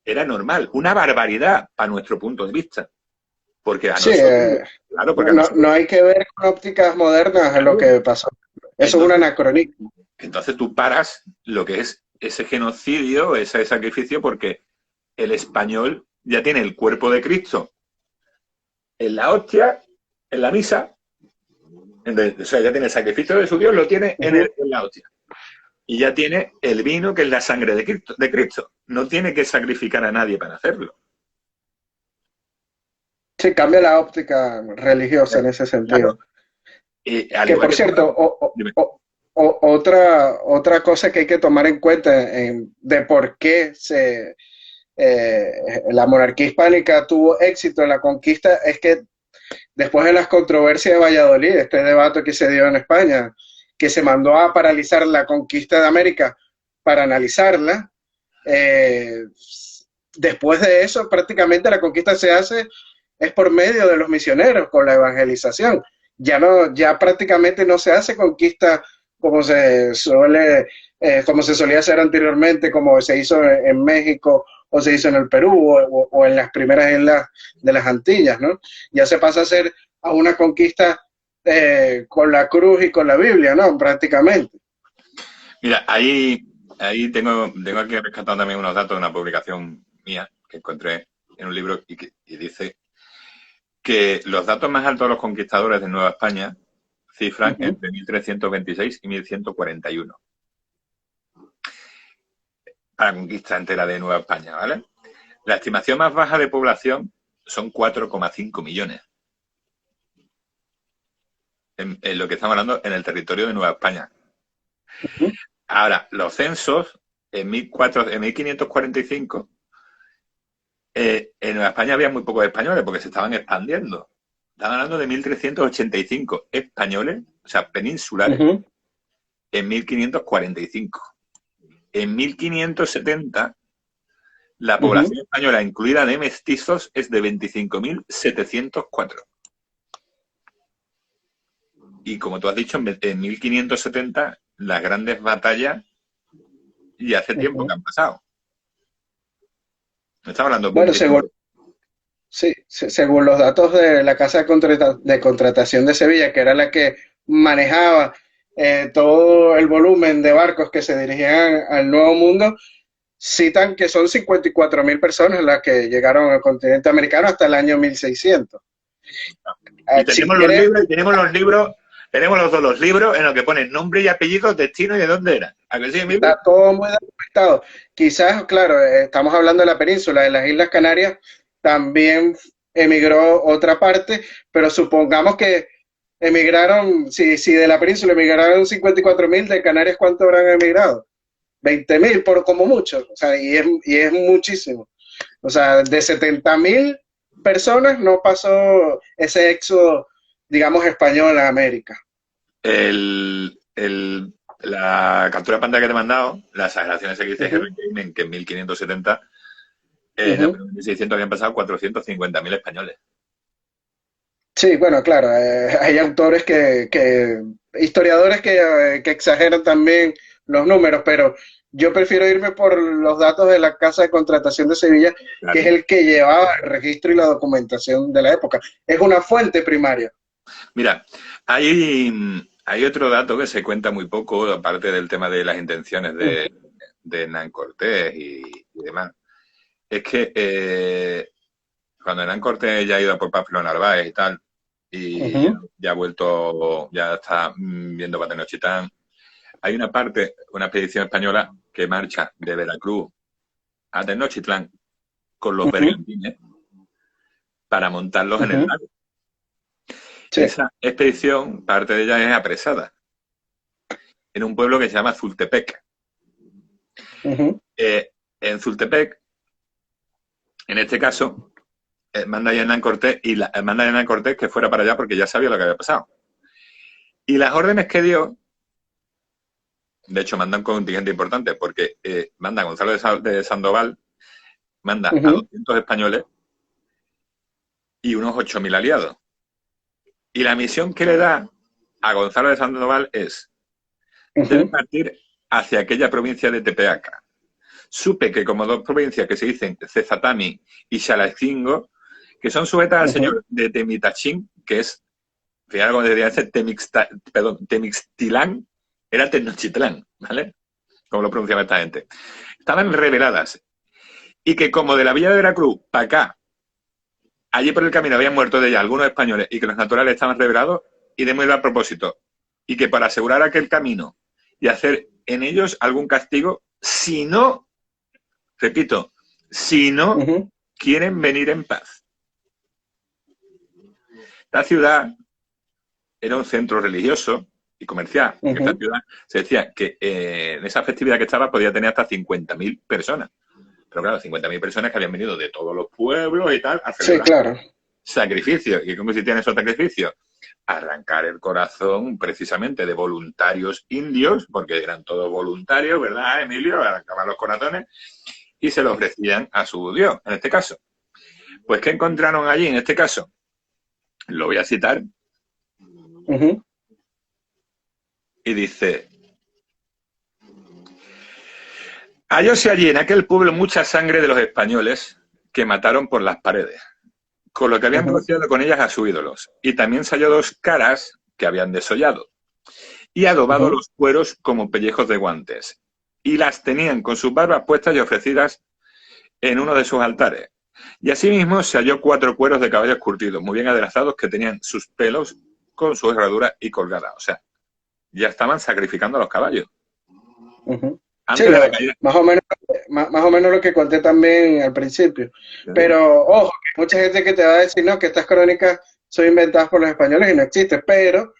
Era normal, una barbaridad a nuestro punto de vista. Porque a Sí, nosotros, claro, porque a nosotros, no hay que ver con ópticas modernas a lo claro. que pasó. Eso es un Entonces, anacronismo. entonces tú paras lo que es ese genocidio, ese sacrificio, porque el español ya tiene el cuerpo de Cristo en la hostia, en la misa, o sea, ya tiene el sacrificio de su Dios, lo tiene Ujú. en la hostia. Y ya tiene el vino, que es la sangre de Cristo, de Cristo. No tiene que sacrificar a nadie para hacerlo. Sí, cambia la óptica religiosa en ese Claro. sentido. Y al Que igual por que tú, cierto, dime. otra cosa que hay que tomar en cuenta de por qué eh, la monarquía hispánica tuvo éxito en la conquista es que después de las controversias de Valladolid, este debate que se dio en España, que se mandó a paralizar la conquista de América para analizarla, eh, después de eso prácticamente la conquista se hace es por medio de los misioneros, con la evangelización. Ya prácticamente no se hace conquista como como se solía hacer anteriormente, como se hizo en México o se hizo en el Perú en las primeras islas de las Antillas, ¿no? Ya se pasa a hacer a una conquista con la cruz y con la Biblia, ¿no? Prácticamente. Mira, ahí tengo aquí rescatado también unos datos de una publicación mía que encontré en un libro y dice que los datos más altos de los conquistadores de Nueva España cifran entre 1326 y 1141 para la conquista entera de Nueva España, ¿vale? La estimación más baja de población son 4,5 millones. En lo que estamos hablando en el territorio de Nueva España. Ahora, los censos en 1545 en Nueva España había muy pocos españoles porque se estaban expandiendo. Estaban hablando de 1385 españoles, o sea, peninsulares, en 1545. En 1570, la población española, incluida de mestizos, es de 25.704. Y como tú has dicho, en 1570, las grandes batallas ya hace tiempo que han pasado. No estamos hablando Bueno, según los datos de la Casa de Contratación de Sevilla, que era la que manejaba todo el volumen de barcos que se dirigían al Nuevo Mundo, citan que son 54.000 personas las que llegaron al continente americano hasta el año 1600. Y tenemos los libros, y tenemos los libros en los que ponen nombre y apellido, destino y de dónde era. ¿A que sí, está todo muy documentado. Quizás, claro, estamos hablando de la península, de las Islas Canarias, también emigró otra parte, pero supongamos que emigraron, si de la península emigraron 54.000, de Canarias, ¿cuánto habrán emigrado? 20.000 por como mucho, o sea, y es muchísimo. O sea, de 70.000 personas no pasó ese éxodo, digamos, español a América. La captura de pantalla que te he mandado, las exageraciones que dice Henry Kamen, que en 1570, en 1600 habían pasado 450.000 españoles. Sí, bueno, claro, hay autores historiadores que exageran también los números, pero yo prefiero irme por los datos de la Casa de Contratación de Sevilla, claro, que es el que llevaba el registro y la documentación de la época. Es una fuente primaria. Mira, hay otro dato que se cuenta muy poco, aparte del tema de las intenciones de Hernán Cortés y demás. Es que cuando Hernán Cortés ya ha ido por Pamplona Narváez y tal, y ya ha vuelto, ya está viendo para Tenochtitlán, hay una expedición española que marcha de Veracruz a Tenochtitlán con los bergantines para montarlos en el lago. Sí. Esa expedición, parte de ella es apresada en un pueblo que se llama Zultepec. En Zultepec, en este caso, manda a Hernán Cortés manda a Hernán Cortés que fuera para allá porque ya sabía lo que había pasado. Y las órdenes que dio, de hecho, manda un contingente importante porque manda a Gonzalo de Sandoval, manda a 200 españoles y unos 8.000 aliados. Y la misión que le da a Gonzalo de Sandoval es debe partir hacia aquella provincia de Tepeaca. Supe que como dos provincias que se dicen Cezatami y Xalacingo, que son sujetas al señor de Temitachín, que es, fíjate cómo debería ser Temixtilán, era Tenochtitlán, ¿vale? Como lo pronunciaba esta gente. Estaban reveladas. Y que como de la villa de Veracruz para acá, allí por el camino habían muerto de ella algunos españoles y que los naturales estaban revelados, y de muy a propósito. Y que para asegurar aquel camino y hacer en ellos algún castigo, si no, repito, si no quieren venir en paz. La ciudad era un centro religioso y comercial. Esta ciudad se decía que en esa festividad que estaba podía tener hasta 50.000 personas. Pero claro, 50.000 personas que habían venido de todos los pueblos y tal a celebrar sacrificios. ¿Y cómo se tienen esos sacrificios? Arrancar el corazón precisamente de voluntarios indios, porque eran todos voluntarios, ¿verdad, Emilio? Arrancaban los corazones y se los ofrecían a su Dios, en este caso. Pues, ¿qué encontraron allí, en este caso? Lo voy a citar. Y dice: hallóse allí en aquel pueblo mucha sangre de los españoles que mataron por las paredes, con lo que habían negociado con ellas a sus ídolos. Y también se halló 2 caras que habían desollado y adobado los cueros como pellejos de guantes, y las tenían con sus barbas puestas y ofrecidas en uno de sus altares. Y asimismo se halló 4 cueros de caballos curtidos, muy bien aderezados, que tenían sus pelos con su herradura y colgada. O sea, ya estaban sacrificando a los caballos. Sí, Antes de la caída. más o menos lo que conté también al principio. Pero ojo, que mucha gente que te va a decir, no, que estas crónicas son inventadas por los españoles y no existen, pero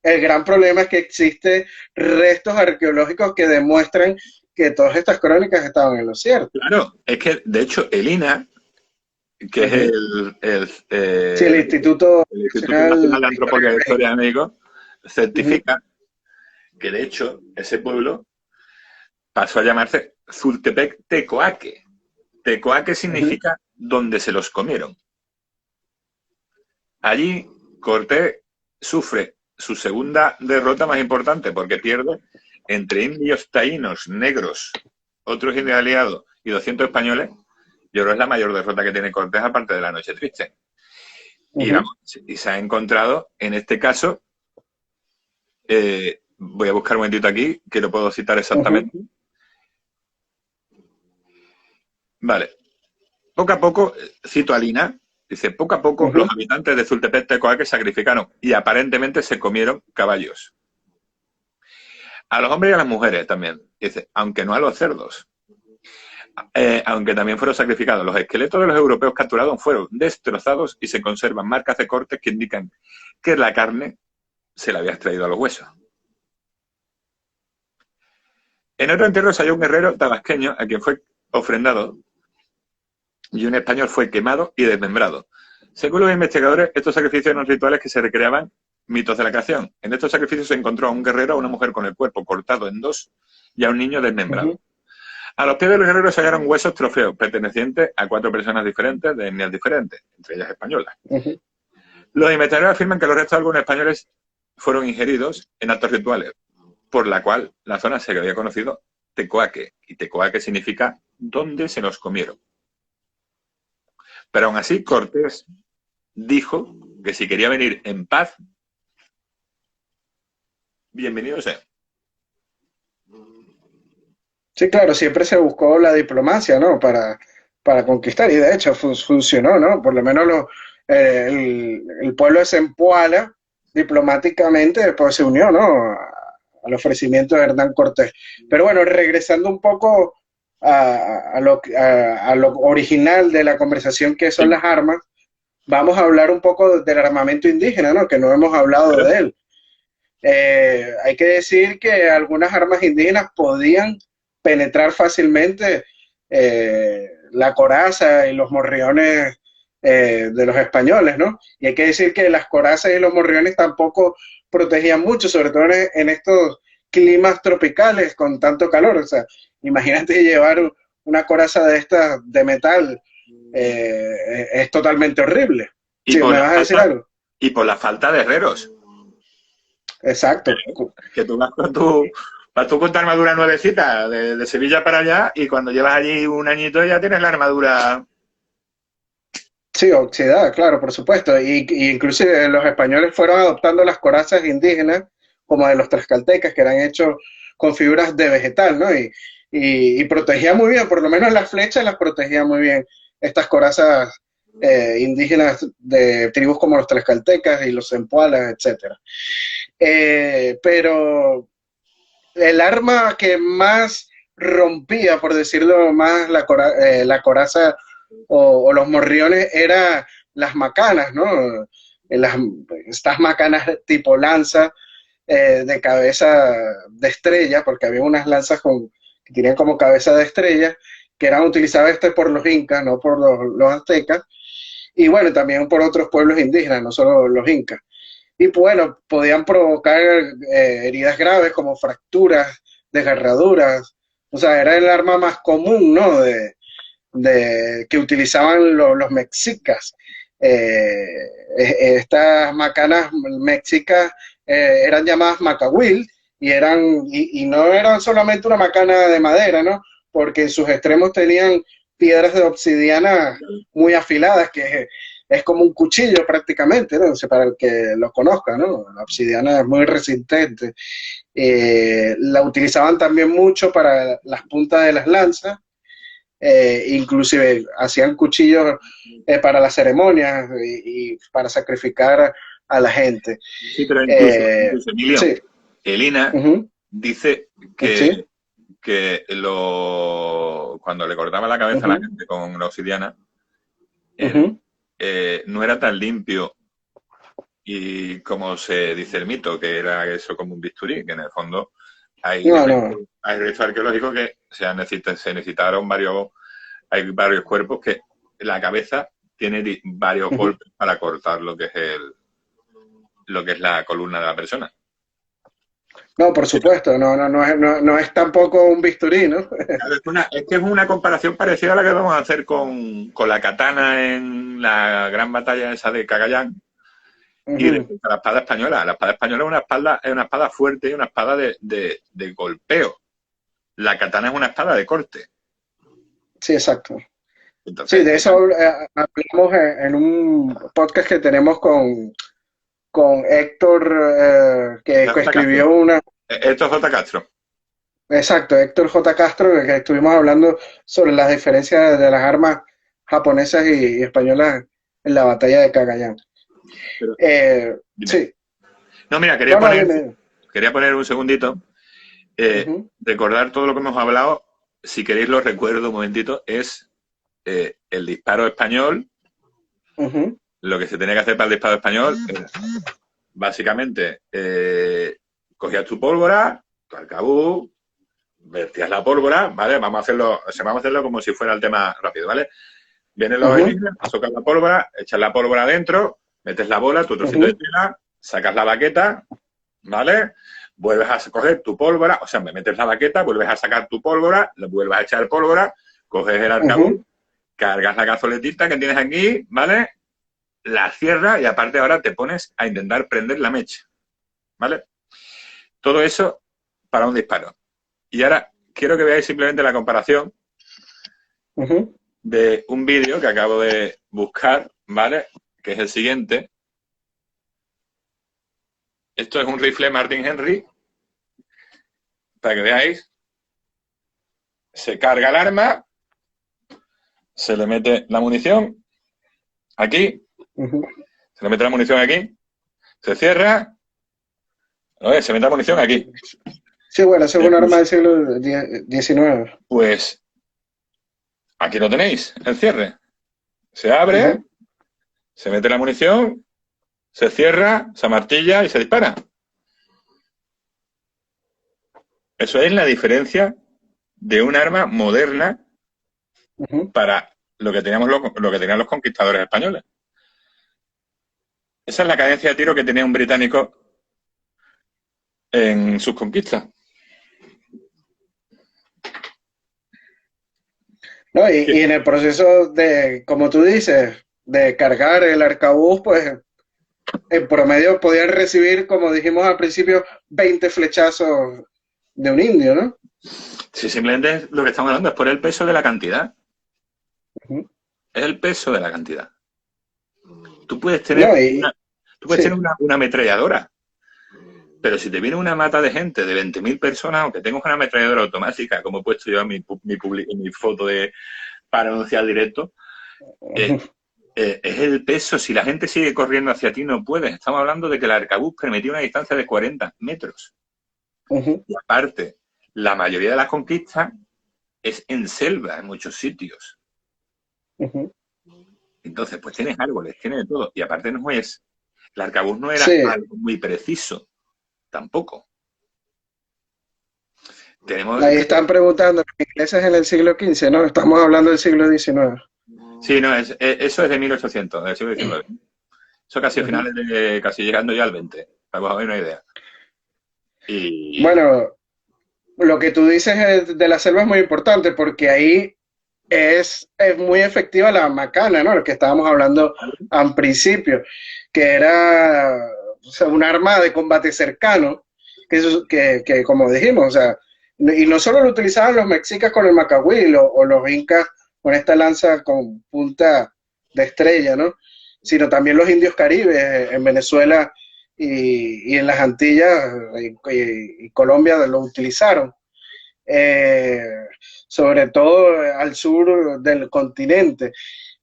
el gran problema es que existen restos arqueológicos que demuestran que todas estas crónicas estaban en lo cierto. Claro, es que de hecho el INA, que es Sí, el Instituto Nacional Nacional de de Historia Antropología e Geográfica. Historia de México, certifica que de hecho ese pueblo pasó a llamarse Zultepec Tecoaque. Tecoaque significa donde se los comieron. Allí Cortés sufre su segunda derrota más importante porque pierde entre indios taínos, negros, otros indios aliados y 200 españoles. Yo creo que es la mayor derrota que tiene Cortés aparte de la Noche Triste. Y, vamos, y se ha encontrado, en este caso, voy a buscar un momentito aquí, que lo puedo citar exactamente. Vale. Poco a poco, cito a Lina, dice, poco a poco los habitantes de Zultepec Tecoaque sacrificaron y aparentemente se comieron caballos. A los hombres y a las mujeres también. Dice, aunque no a los cerdos. Aunque también fueron sacrificados. Los esqueletos de los europeos capturados fueron destrozados y se conservan marcas de cortes que indican que la carne se la había extraído a los huesos. En otro entierro se halló un guerrero tabasqueño a quien fue ofrendado y un español fue quemado y desmembrado. Según los investigadores, estos sacrificios eran rituales que se recreaban mitos de la creación. En estos sacrificios se encontró a un guerrero, a una mujer con el cuerpo cortado en dos y a un niño desmembrado. A los pies del guerrero se hallaron huesos trofeos pertenecientes a 4 personas diferentes de etnias diferentes, entre ellas españolas. Los investigadores afirman que los restos de algunos españoles fueron ingeridos en actos rituales, por la cual la zona se había conocido Tecoaque, y Tecoaque significa donde se los comieron. Pero aún así, Cortés dijo que si quería venir en paz, bienvenido sea. Sí, claro, siempre se buscó la diplomacia, ¿no? Para conquistar, y de hecho funcionó, ¿no? Por lo menos el pueblo de Zempoala diplomáticamente pues, se unió, ¿no? Al ofrecimiento de Hernán Cortés. Pero bueno, regresando un poco a lo original de la conversación que son las armas, vamos a hablar un poco del armamento indígena, ¿no? Que no hemos hablado de él. Hay que decir que algunas armas indígenas podían penetrar fácilmente la coraza y los morriones de los españoles, ¿no? Y hay que decir que las corazas y los morriones tampoco protegían mucho, sobre todo en estos climas tropicales con tanto calor. O sea, imagínate llevar una coraza de estas de metal, es totalmente horrible. ¿Me vas a decir algo? Y por la falta de herreros. Exacto. Que tú vas con tu armadura nuevecita de Sevilla para allá y cuando llevas allí un añito ya tienes la armadura. Sí, oxidada, claro, por supuesto. Y inclusive los españoles fueron adoptando las corazas indígenas como de los tlaxcaltecas, que eran hechos con fibras de vegetal, ¿no? Y protegía muy bien, por lo menos las flechas las protegía muy bien estas corazas indígenas de tribus como los tlaxcaltecas y los zempoalas, etcétera. Pero el arma que más rompía, por decirlo más, la coraza o los morriones era las macanas, ¿no? Estas macanas tipo lanza de cabeza de estrella, porque había unas lanzas que tenían como cabeza de estrella, que eran utilizadas por los incas, no por los aztecas, y bueno, también por otros pueblos indígenas, no solo los incas. Y bueno, podían provocar heridas graves como fracturas, desgarraduras. O sea, era el arma más común, ¿no? Que utilizaban los mexicas. Estas macanas mexicas eran llamadas macahuil y no eran solamente una macana de madera, ¿no? Porque en sus extremos tenían piedras de obsidiana muy afiladas que es como un cuchillo prácticamente, ¿no? O sea, para el que lo conozca, ¿no? La obsidiana es muy resistente. La utilizaban también mucho para las puntas de las lanzas, inclusive hacían cuchillos para las ceremonias y para sacrificar a la gente. Sí, pero incluso Emilio, Sí. Elina dice Sí. que cuando le cortaba la cabeza a la gente con la obsidiana, no era tan limpio y como se dice el mito, que era eso como un bisturí, que en el fondo hay restos arqueológicos que se necesitaron hay varios cuerpos que la cabeza tiene varios golpes para cortar lo que es la columna de la persona. No, por supuesto, no es tampoco un bisturí, ¿no? Claro, es que es una comparación parecida a la que vamos a hacer con la katana en la gran batalla esa de Cagayán. Y respecto a la espada española. La espada española es una espada fuerte y una espada de golpeo. La katana es una espada de corte. Sí, exacto. Entonces, sí, de eso hablamos en un podcast que tenemos con Héctor, que escribió una... Héctor J. Castro. Exacto, Héctor J. Castro, que estuvimos hablando sobre las diferencias de las armas japonesas y españolas en la batalla de Cagayán. Sí. No, mira, quería poner un segundito. Recordar todo lo que hemos hablado, si queréis lo recuerdo un momentito, es el disparo español. Lo que se tenía que hacer para el disparo español era, básicamente, cogías tu pólvora, tu arcabuz, vertías la pólvora, ¿vale? Vamos a hacerlo como si fuera el tema rápido, ¿vale? Vienen los elines, sacas la pólvora, echas la pólvora adentro, metes la bola, tu trocito de tela, sacas la baqueta, ¿vale? Vuelves a coger tu pólvora, o sea, me metes la baqueta, vuelves a sacar tu pólvora, le vuelves a echar pólvora, coges el arcabuz, cargas la cazoletita que tienes aquí, ¿vale? La cierras y aparte ahora te pones a intentar prender la mecha, ¿vale? Todo eso para un disparo. Y ahora quiero que veáis simplemente la comparación de un vídeo que acabo de buscar, ¿vale? Que es el siguiente. Esto es un rifle Martin Henry. Para que veáis. Se carga el arma. Se le mete la munición. Aquí. Se le mete la munición aquí. Se cierra. Oye, se mete la munición aquí. Sí, bueno, eso es un arma del siglo XIX. Pues aquí lo tenéis, el cierre. Se abre, se mete la munición, se cierra, se amartilla y se dispara. Eso es la diferencia de un arma moderna para lo que tenían los conquistadores españoles. Esa es la cadencia de tiro que tenía un británico en sus conquistas. No, y en el proceso de, como tú dices, de cargar el arcabuz, pues en promedio podían recibir, como dijimos al principio, 20 flechazos de un indio, ¿no? Sí, simplemente lo que estamos hablando es por el peso de la cantidad. Es el peso de la cantidad. Tú puedes tener, tener una ametralladora, pero si te viene una mata de gente de 20.000 personas, aunque tengas una ametralladora automática, como he puesto yo en mi foto para anunciar directo, es el peso. Si la gente sigue corriendo hacia ti, no puedes. Estamos hablando de que el arcabuz permitía una distancia de 40 metros. Y aparte, la mayoría de las conquistas es en selva, en muchos sitios. Entonces, pues tienes árboles, tienes de todo. Y aparte el arcabuz no era algo muy preciso. Tampoco. Ahí están preguntando, ¿los ingleses en el siglo XV? No, estamos hablando del siglo XIX. Sí, no, eso es de 1800, del siglo XIX. Eso casi a finales casi llegando ya al 20, para que os hagáis una idea. Y... Bueno, lo que tú dices de la selva es muy importante porque ahí es muy efectiva la macana, ¿no? Lo que estábamos hablando al principio, que era un arma de combate cercano, que como dijimos, o sea, y no solo lo utilizaban los mexicas con el macahuil o los incas con esta lanza con punta de estrella, ¿no? sino también los indios caribes en Venezuela y en las Antillas y Colombia lo utilizaron. Eh, Sobre todo al sur del continente.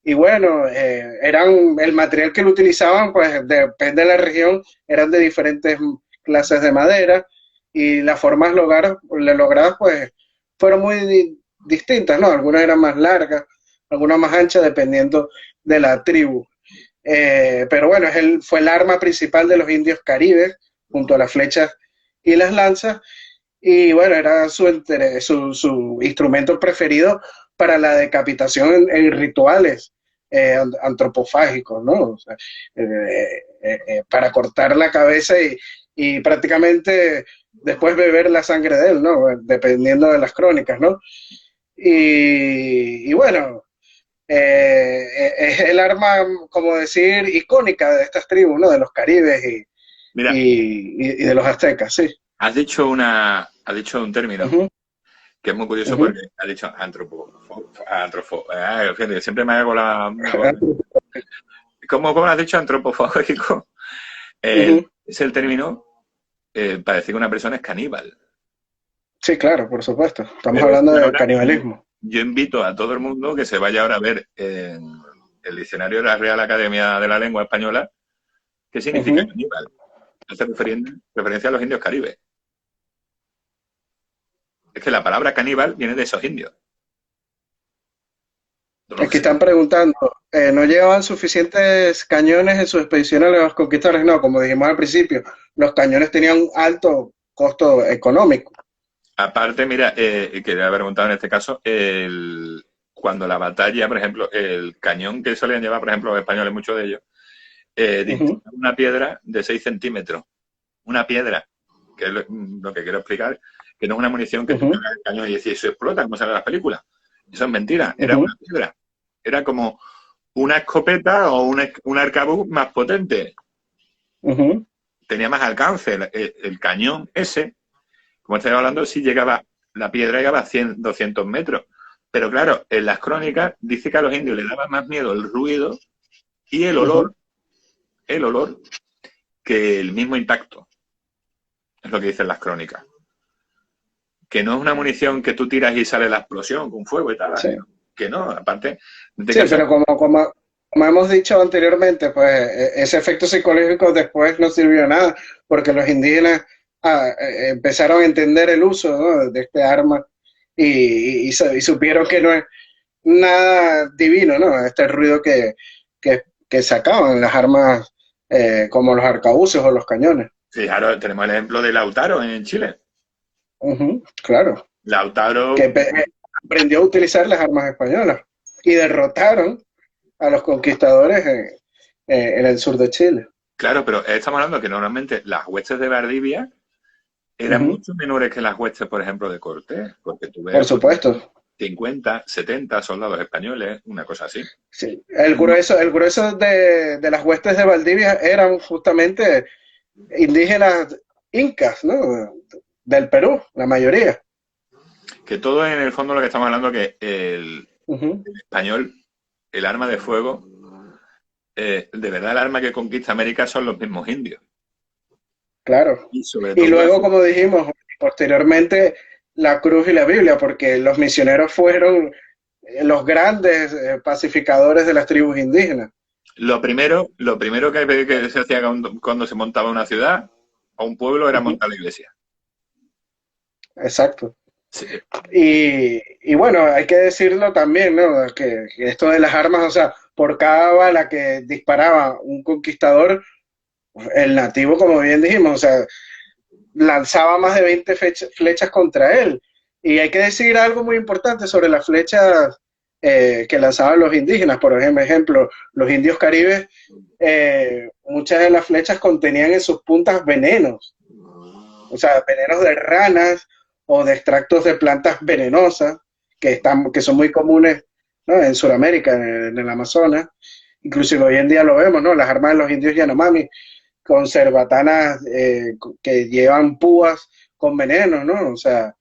Y bueno, el material que lo utilizaban, pues depende de la región, eran de diferentes clases de madera y las formas logradas pues fueron muy distintas, ¿no? Algunas eran más largas, algunas más anchas, dependiendo de la tribu. Pero bueno, fue el arma principal de los indios caribes, junto a las flechas y las lanzas, y bueno, era su instrumento preferido para la decapitación en rituales antropofágicos, ¿no? O sea, para cortar la cabeza y prácticamente después beber la sangre de él, ¿no? Dependiendo de las crónicas, ¿no? Y bueno, es el arma, como decir, icónica de estas tribus, ¿no? De los caribes Mira, y de los aztecas, sí. has dicho un término Uh -huh, que es muy curioso uh -huh. porque has dicho fíjate, siempre me hago la... ¿Cómo has dicho antropofágico? Uh -huh. Es el término para decir que una persona es caníbal. Sí, claro, por supuesto. Estamos Pero es hablando que de ahora canibalismo. yo invito a todo el mundo que se vaya ahora a ver en el diccionario de la Real Academia de la Lengua Española qué Uh significa -huh. caníbal. Hace referencia a los indios caribes. Es que la palabra caníbal viene de esos indios. Aquí Entonces, están preguntando, ¿no llevaban suficientes cañones en sus expediciones a los conquistadores? No, como dijimos al principio, los cañones tenían un alto costo económico. aparte, mira, quería haber preguntado en este caso, cuando la batalla, por ejemplo, el cañón que solían llevar, por ejemplo, los españoles, muchos de ellos, Uh -huh. disparan una piedra de 6 centímetros. Una piedra, que es lo que quiero explicar, que no es una munición que Uh tú -huh. cargas el cañón y eso explota, como sale en las películas. Eso es mentira, Uh era -huh. una piedra. Era como una escopeta o un arcabuz más potente. Uh -huh. Tenía más alcance. El cañón ese, como estoy hablando, sí llegaba, la piedra llegaba a 100, 200 metros. Pero claro, en las crónicas dice que a los indios les daba más miedo el ruido y Uh -huh. el olor, que el mismo impacto. Es lo que dicen las crónicas. Que no es una munición que tú tiras y sale la explosión con fuego y tal. Sí. Que no, aparte de Sí, que pero como hemos dicho anteriormente, pues ese efecto psicológico después no sirvió de nada, porque los indígenas empezaron a entender el uso, ¿no?, de este arma y supieron que no es nada divino, ¿no? Este ruido que sacaban las armas como los arcabuces o los cañones. fijaros, tenemos el ejemplo de Lautaro en Chile. Claro, Lautaro, que aprendió a utilizar las armas españolas y derrotaron a los conquistadores en el sur de Chile. claro, pero estamos hablando que normalmente las huestes de Valdivia Uh eran -huh. mucho menores que las huestes, por ejemplo, de Cortés, porque tú Por ves pues, supuesto. 50, 70 soldados españoles, una cosa así. Sí. El grueso de las huestes de Valdivia eran justamente indígenas incas, ¿no? Del Perú, la mayoría. Que todo en el fondo lo que estamos hablando que el Uh -huh. español, el arma de fuego, de verdad el arma que conquista América son los mismos indios. Claro. Y sobre Y todo, luego, como dijimos, posteriormente la cruz y la Biblia, porque los misioneros fueron los grandes pacificadores de las tribus indígenas. lo primero que se hacía cuando se montaba una ciudad o un pueblo era Uh -huh. montar la iglesia. Exacto. Sí. Y bueno, hay que decirlo también, ¿no? Que esto de las armas, o sea, por cada bala que disparaba un conquistador, el nativo, como bien dijimos, o sea, lanzaba más de 20 flechas contra él. Y hay que decir algo muy importante sobre las flechas que lanzaban los indígenas. Por ejemplo, los indios caribes, muchas de las flechas contenían en sus puntas venenos, o sea, venenos de ranas o de extractos de plantas venenosas que son muy comunes, ¿no?, en Sudamérica, en el Amazonas. Inclusive hoy en día lo vemos, ¿no? Las armas de los indios Yanomami con cerbatanas que llevan púas con veneno, ¿no? O sea,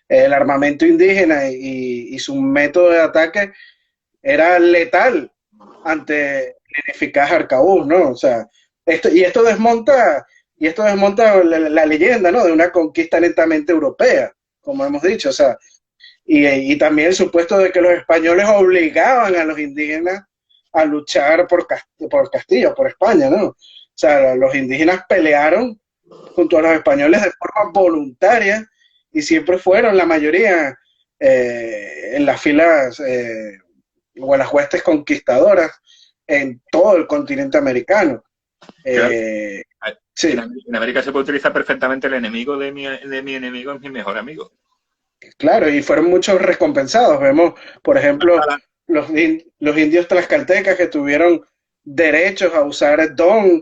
el armamento indígena y su método de ataque era letal ante identificás arcabuz, ¿no? O sea, esto desmonta la leyenda, ¿no? De una conquista netamente europea, como hemos dicho, o sea, y también el supuesto de que los españoles obligaban a los indígenas a luchar por Castilla, por España, ¿no? O sea, los indígenas pelearon junto a los españoles de forma voluntaria y siempre fueron la mayoría en las filas o en las huestes conquistadoras en todo el continente americano. Claro. Eh, En, sí, en América se puede utilizar perfectamente el enemigo de mi enemigo es mi mejor amigo. claro, y fueron muchos recompensados. Vemos, por ejemplo, los indios tlaxcaltecas que tuvieron derechos a usar el don,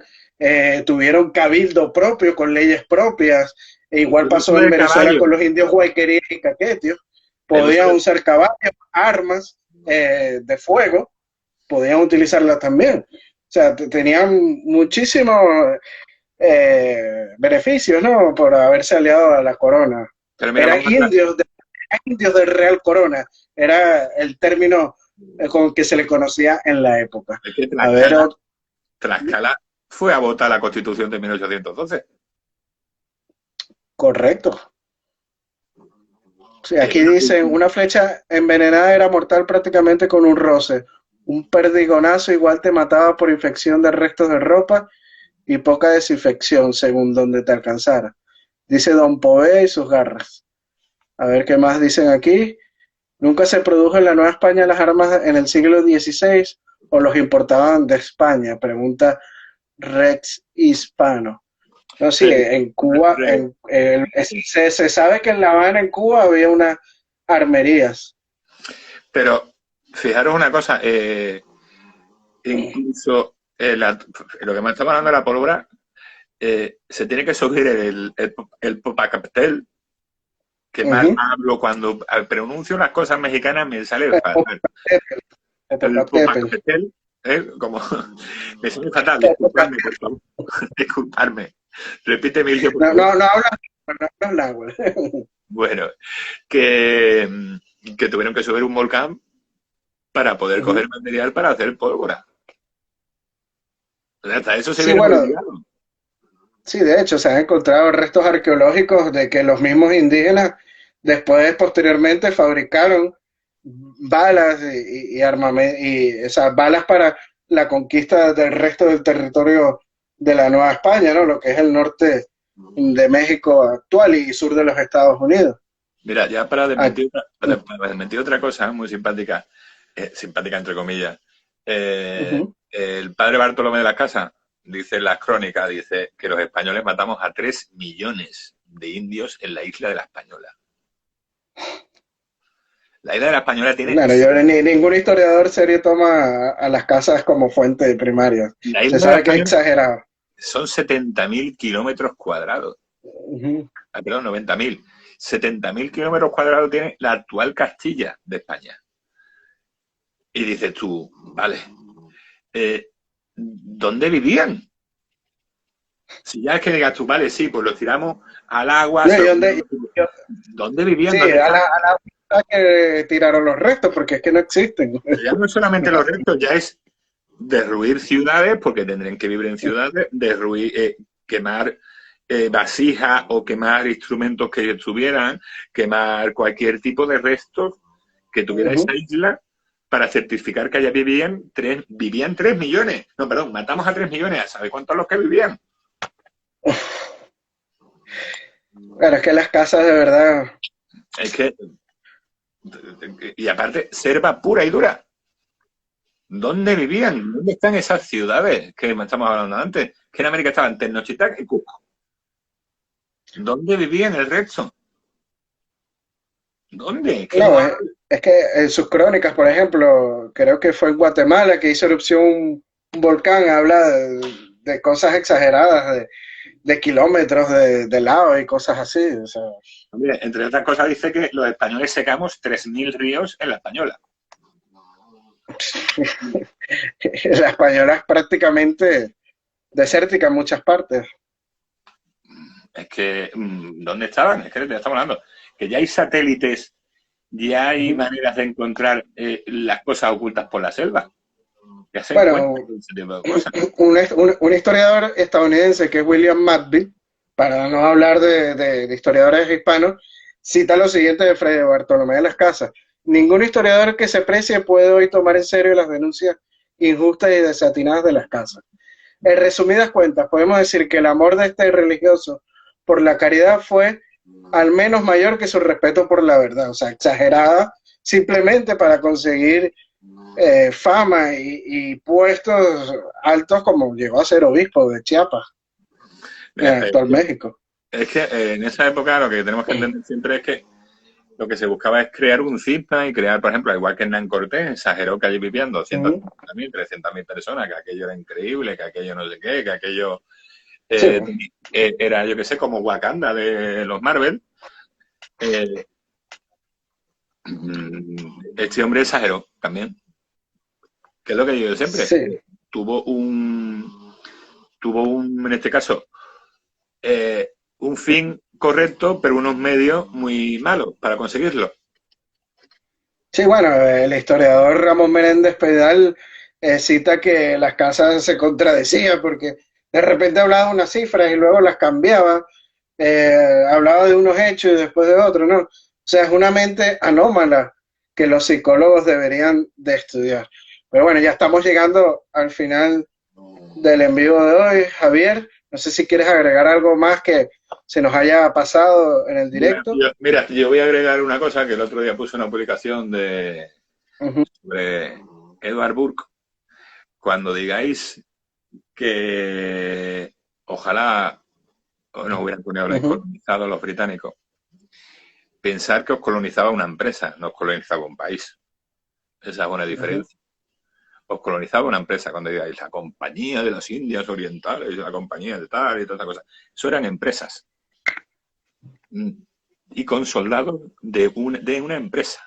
tuvieron cabildo propio con leyes propias. E igual El uso pasó en del Venezuela caballo, con los indios huayqueríes y caquetios. el uso Podían del, usar caballos, armas de fuego, podían utilizarlas también. O sea, tenían muchísimos beneficios, ¿no? Por haberse aliado a la corona. pero mira, Eran vamos a, indios del Real Corona, era el término con que se le conocía en la época. es que A ver, Tlaxcala fue a votar la Constitución de 1812. correcto. Sí, Que aquí dicen, una flecha envenenada era mortal prácticamente con un roce. Un perdigonazo igual te mataba por infección de restos de ropa y poca desinfección según donde te alcanzara. Dice Don Povea y sus garras. A ver qué más dicen aquí. Nunca se produjo en la Nueva España las armas en el siglo XVI o los importaban de España, pregunta Rex Hispano. No, sí, en Cuba, se sabe que en La Habana, en Cuba, había unas armerías. Pero fijaros una cosa, incluso lo que me estaba hablando de la pólvora, se tiene que subir el Popocatépetl, que mal Ujú. hablo cuando pronuncio las cosas mexicanas me sale fatal. El Popocatépetl. Popocatépetl, como me sale fatal, disculpadme, por favor, disculpadme. Repite Emilio, por No, favor. no, no hablas, no hablas náhuatl. Bueno, que, que tuvieron que subir un volcán para poder Ujú. coger material para hacer pólvora. O sea, hasta eso se Sí, vieron bueno, obligados. sí, de hecho, se han encontrado restos arqueológicos de que los mismos indígenas después, posteriormente, fabricaron balas y armamento, y, o sea, balas para la conquista del resto del territorio de la Nueva España, ¿no? Lo que es el norte de México actual y sur de los Estados Unidos. Mira, ya para Ah, desmentir, para desmentir otra cosa muy simpática, simpática entre comillas, el padre Bartolomé de las Casas dice en las crónicas, dice que los españoles matamos a 3 millones de indios en la isla de la Española. La isla de la Española tiene, claro, ningún historiador serio toma a las casas como fuente primaria. la Se isla de la sabe que es Española exagerado. son 70.000 kilómetros cuadrados. Ujú. Perdón, 90.000. 70.000 kilómetros cuadrados tiene la actual Castilla de España. Y dices tú, vale, ¿dónde vivían? Si ya es que digas tú, vale, sí, pues los tiramos al agua. No, yo- ¿Dónde vivían? sí, ¿Dónde a están? la hora que tiraron los restos, porque es que no existen. Pero ya no es solamente los restos, ya es derruir ciudades, porque tendrían que vivir en ciudades, derruir, quemar vasijas o quemar instrumentos que estuvieran, quemar cualquier tipo de restos que tuviera esa Ujú. isla para certificar que allá vivían 3 millones. No, perdón, matamos a 3 millones. ¿Sabe cuántos los que vivían? Claro, es que las casas de verdad. Es que, y aparte, selva pura y dura. ¿Dónde vivían? ¿Dónde están esas ciudades que estamos hablando antes? Que en América estaban Tenochtitlán y Cusco. ¿Dónde vivían el resto? ¿Dónde? ¿Qué No, no es que en sus crónicas, por ejemplo, creo que fue en Guatemala que hizo erupción un volcán, habla de cosas exageradas, de kilómetros de lado y cosas así. O sea, Mire, entre otras cosas dice que los españoles secamos 3.000 ríos en la Española. la española es prácticamente desértica en muchas partes. Es que, ¿dónde estaban? Es que ya estamos hablando. Que ya hay satélites, ya hay Ujú. maneras de encontrar las cosas ocultas por la selva. Ya se Bueno, encuentran con ese tipo de cosas. un historiador estadounidense que es William Mattby, para no hablar de historiadores hispanos, cita lo siguiente de Fray Bartolomé de las Casas. Ningún historiador que se precie puede hoy tomar en serio las denuncias injustas y desatinadas de las casas. En resumidas cuentas, podemos decir que el amor de este religioso por la caridad fue al menos mayor que su respeto por la verdad, o sea, exagerada, simplemente para conseguir fama y puestos altos como llegó a ser obispo de Chiapas, en Mira, actual México. es que en esa época lo que tenemos que entender siempre es que lo que se buscaba es crear un cisma y crear, por ejemplo, igual que Hernán Cortés, exageró que allí vivían 250.000, 300.000 personas, que aquello era increíble, que aquello no sé qué, que aquello Sí. era, yo qué sé, como Wakanda de los Marvel. Eh, este hombre exageró también, que es lo que digo siempre. Sí. Tuvo en este caso, un fin correcto, pero unos medios muy malos para conseguirlo. Sí, bueno, el historiador Ramón Menéndez Pedal cita que las casas se contradecían porque de repente hablaba de unas cifras y luego las cambiaba, hablaba de unos hechos y después de otros, ¿no? O sea, es una mente anómala que los psicólogos deberían de estudiar. Pero bueno, ya estamos llegando al final del envío de hoy, Javier. No sé si quieres agregar algo más que se nos haya pasado en el directo. Mira, yo voy a agregar una cosa que el otro día puse una publicación Ujú, sobre Edward Burke. Cuando digáis que ojalá nos hubieran ujú, colonizado los británicos, pensar que os colonizaba una empresa, no os colonizaba un país. Esa es una ujú. diferencia. Os colonizaba una empresa cuando digáis la compañía de las Indias Orientales, la compañía de tal y todas esas cosas. Eso eran empresas. Y con soldados de una empresa.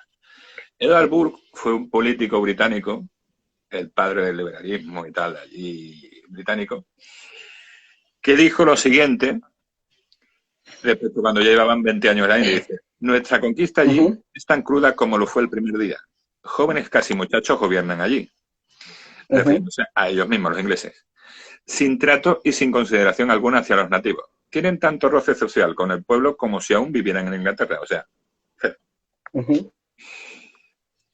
Edward Burke fue un político británico, el padre del liberalismo y tal, allí británico, que dijo lo siguiente, respecto cuando ya llevaban 20 años en la India, dice, nuestra conquista allí Ujú, es tan cruda como lo fue el primer día. Jóvenes casi muchachos gobiernan allí, ujú, refiriéndose a ellos mismos, los ingleses, sin trato y sin consideración alguna hacia los nativos. Tienen tanto roce social con el pueblo como si aún vivieran en Inglaterra, o sea, ujú.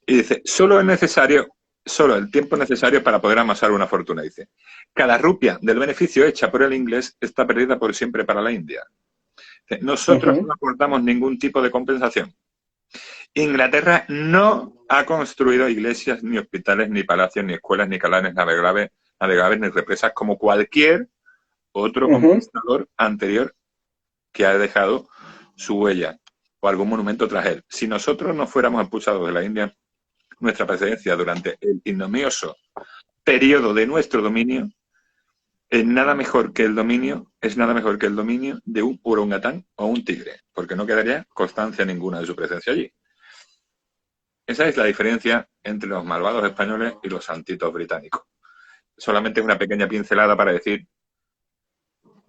y dice, solo el tiempo necesario para poder amasar una fortuna, dice. Cada rupia del beneficio hecha por el inglés está perdida por siempre para la India. Dice, nosotros Ujú, no aportamos ningún tipo de compensación. Inglaterra no ha construido iglesias, ni hospitales, ni palacios, ni escuelas, ni canales navegables, ni represas como cualquier otro ujú. conquistador anterior que ha dejado su huella o algún monumento tras él. Si nosotros no fuéramos expulsados de la India, nuestra presencia durante el ignominioso periodo de nuestro dominio es nada mejor que el dominio de un orangutatán o un tigre, porque no quedaría constancia ninguna de su presencia allí. Esa es la diferencia entre los malvados españoles y los santitos británicos. Solamente una pequeña pincelada para decir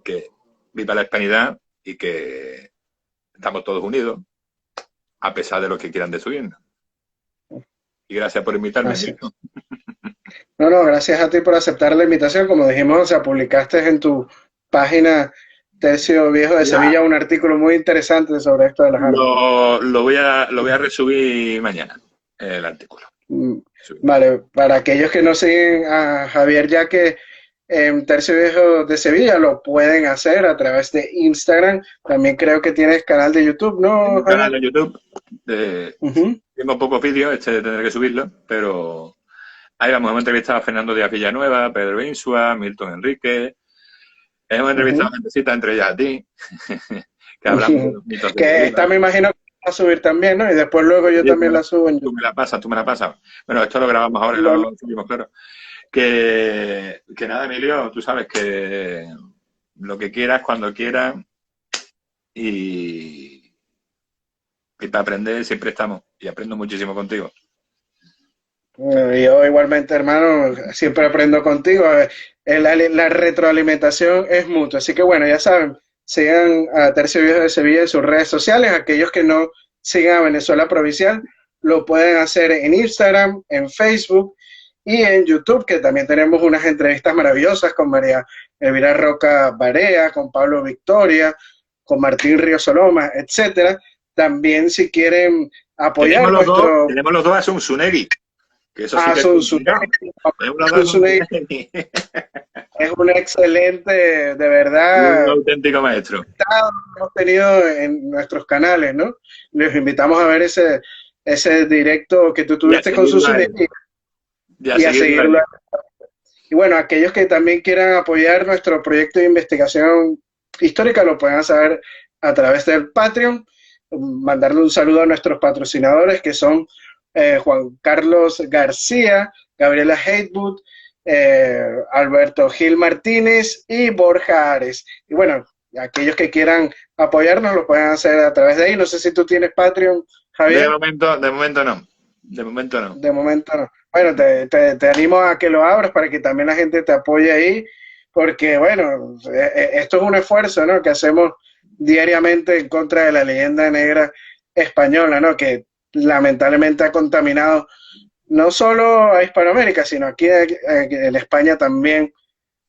que viva la hispanidad y que estamos todos unidos, a pesar de lo que quieran destruirnos. Y gracias por invitarme, Así Emilio. es. No, no, gracias a ti por aceptar la invitación. Como dijimos, o sea, publicaste en tu página Tercio Viejo de Ya Sevilla un artículo muy interesante sobre esto de las armas. lo voy a resubir mañana, el artículo. Mm, Vale, para aquellos que no siguen a Javier, ya que en Tercio Viejo de Sevilla lo pueden hacer a través de Instagram. También creo que tienes canal de YouTube, Tengo ¿no, un canal Javier? de YouTube, Ujú, tengo pocos vídeos, tendré que subirlo, pero ahí vamos, hemos entrevistado a Fernando Díaz Villanueva, Pedro Insua, Milton Enrique, hemos entrevistado a ujú, gentecita, entre ellas a ti, que hablamos de ujú. los mitos de Que esta Sevilla. me imagino que va a subir también, ¿no? Y después luego yo Oye, también la subo en tú YouTube. me la pasas, tú me la pasas. Bueno, esto lo grabamos ahora y No, no. lo subimos, claro. Que nada, Emilio, tú sabes que lo que quieras, cuando quieras, y, y para aprender siempre estamos. Y aprendo muchísimo contigo. Yo igualmente, hermano, siempre aprendo contigo. La retroalimentación es mutua. Así que bueno, ya saben, sigan a Tercio Viejo de Sevilla en sus redes sociales. Aquellos que no sigan a Venezuela Provincial lo pueden hacer en Instagram, en Facebook y en YouTube, que también tenemos unas entrevistas maravillosas con María Elvira Roca Barea, con Pablo Victoria, con Martín Río Soloma, etcétera. También si quieren apoyar nuestro tenemos los dos a Sunsuneri, que eso sí que es complicado. Tenemos los dos a Sunsuneri. es un excelente, de Un verdad, auténtico maestro. hemos tenido en nuestros canales, ¿no? Les invitamos a ver ese directo que tú Y a tuviste con seguirlo a Susune él. Y a y a seguirlo a seguirlo. él. Y bueno, aquellos que también quieran apoyar nuestro proyecto de investigación histórica lo pueden hacer a través del Patreon. Mandarle un saludo a nuestros patrocinadores que son Juan Carlos García, Gabriela Hatewood, Alberto Gil Martínez y Borja Ares. Y bueno, aquellos que quieran apoyarnos lo pueden hacer a través de ahí. No sé si tú tienes Patreon, De Javier. momento, de momento no. De momento no. De momento no. Bueno, te animo a que lo abras para que también la gente te apoye ahí, porque bueno, esto es un esfuerzo, ¿no? Que hacemos diariamente en contra de la leyenda negra española, ¿no? Que lamentablemente ha contaminado no solo a Hispanoamérica, sino aquí en España también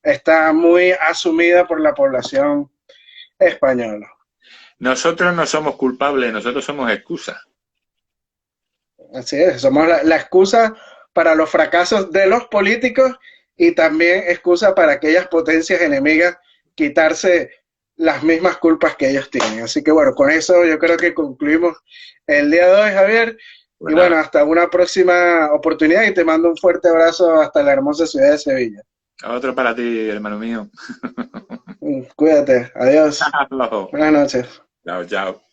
está muy asumida por la población española. Nosotros no somos culpables, nosotros somos excusas. Así es, somos la excusa para los fracasos de los políticos y también excusa para aquellas potencias enemigas quitarse las mismas culpas que ellos tienen. Así que bueno, con eso yo creo que concluimos el día de hoy, Javier. Y Pues bueno, nada, hasta una próxima oportunidad y te mando un fuerte abrazo hasta la hermosa ciudad de Sevilla. otro para ti, hermano mío. Cuídate, adiós, Chao, buenas noches. chao.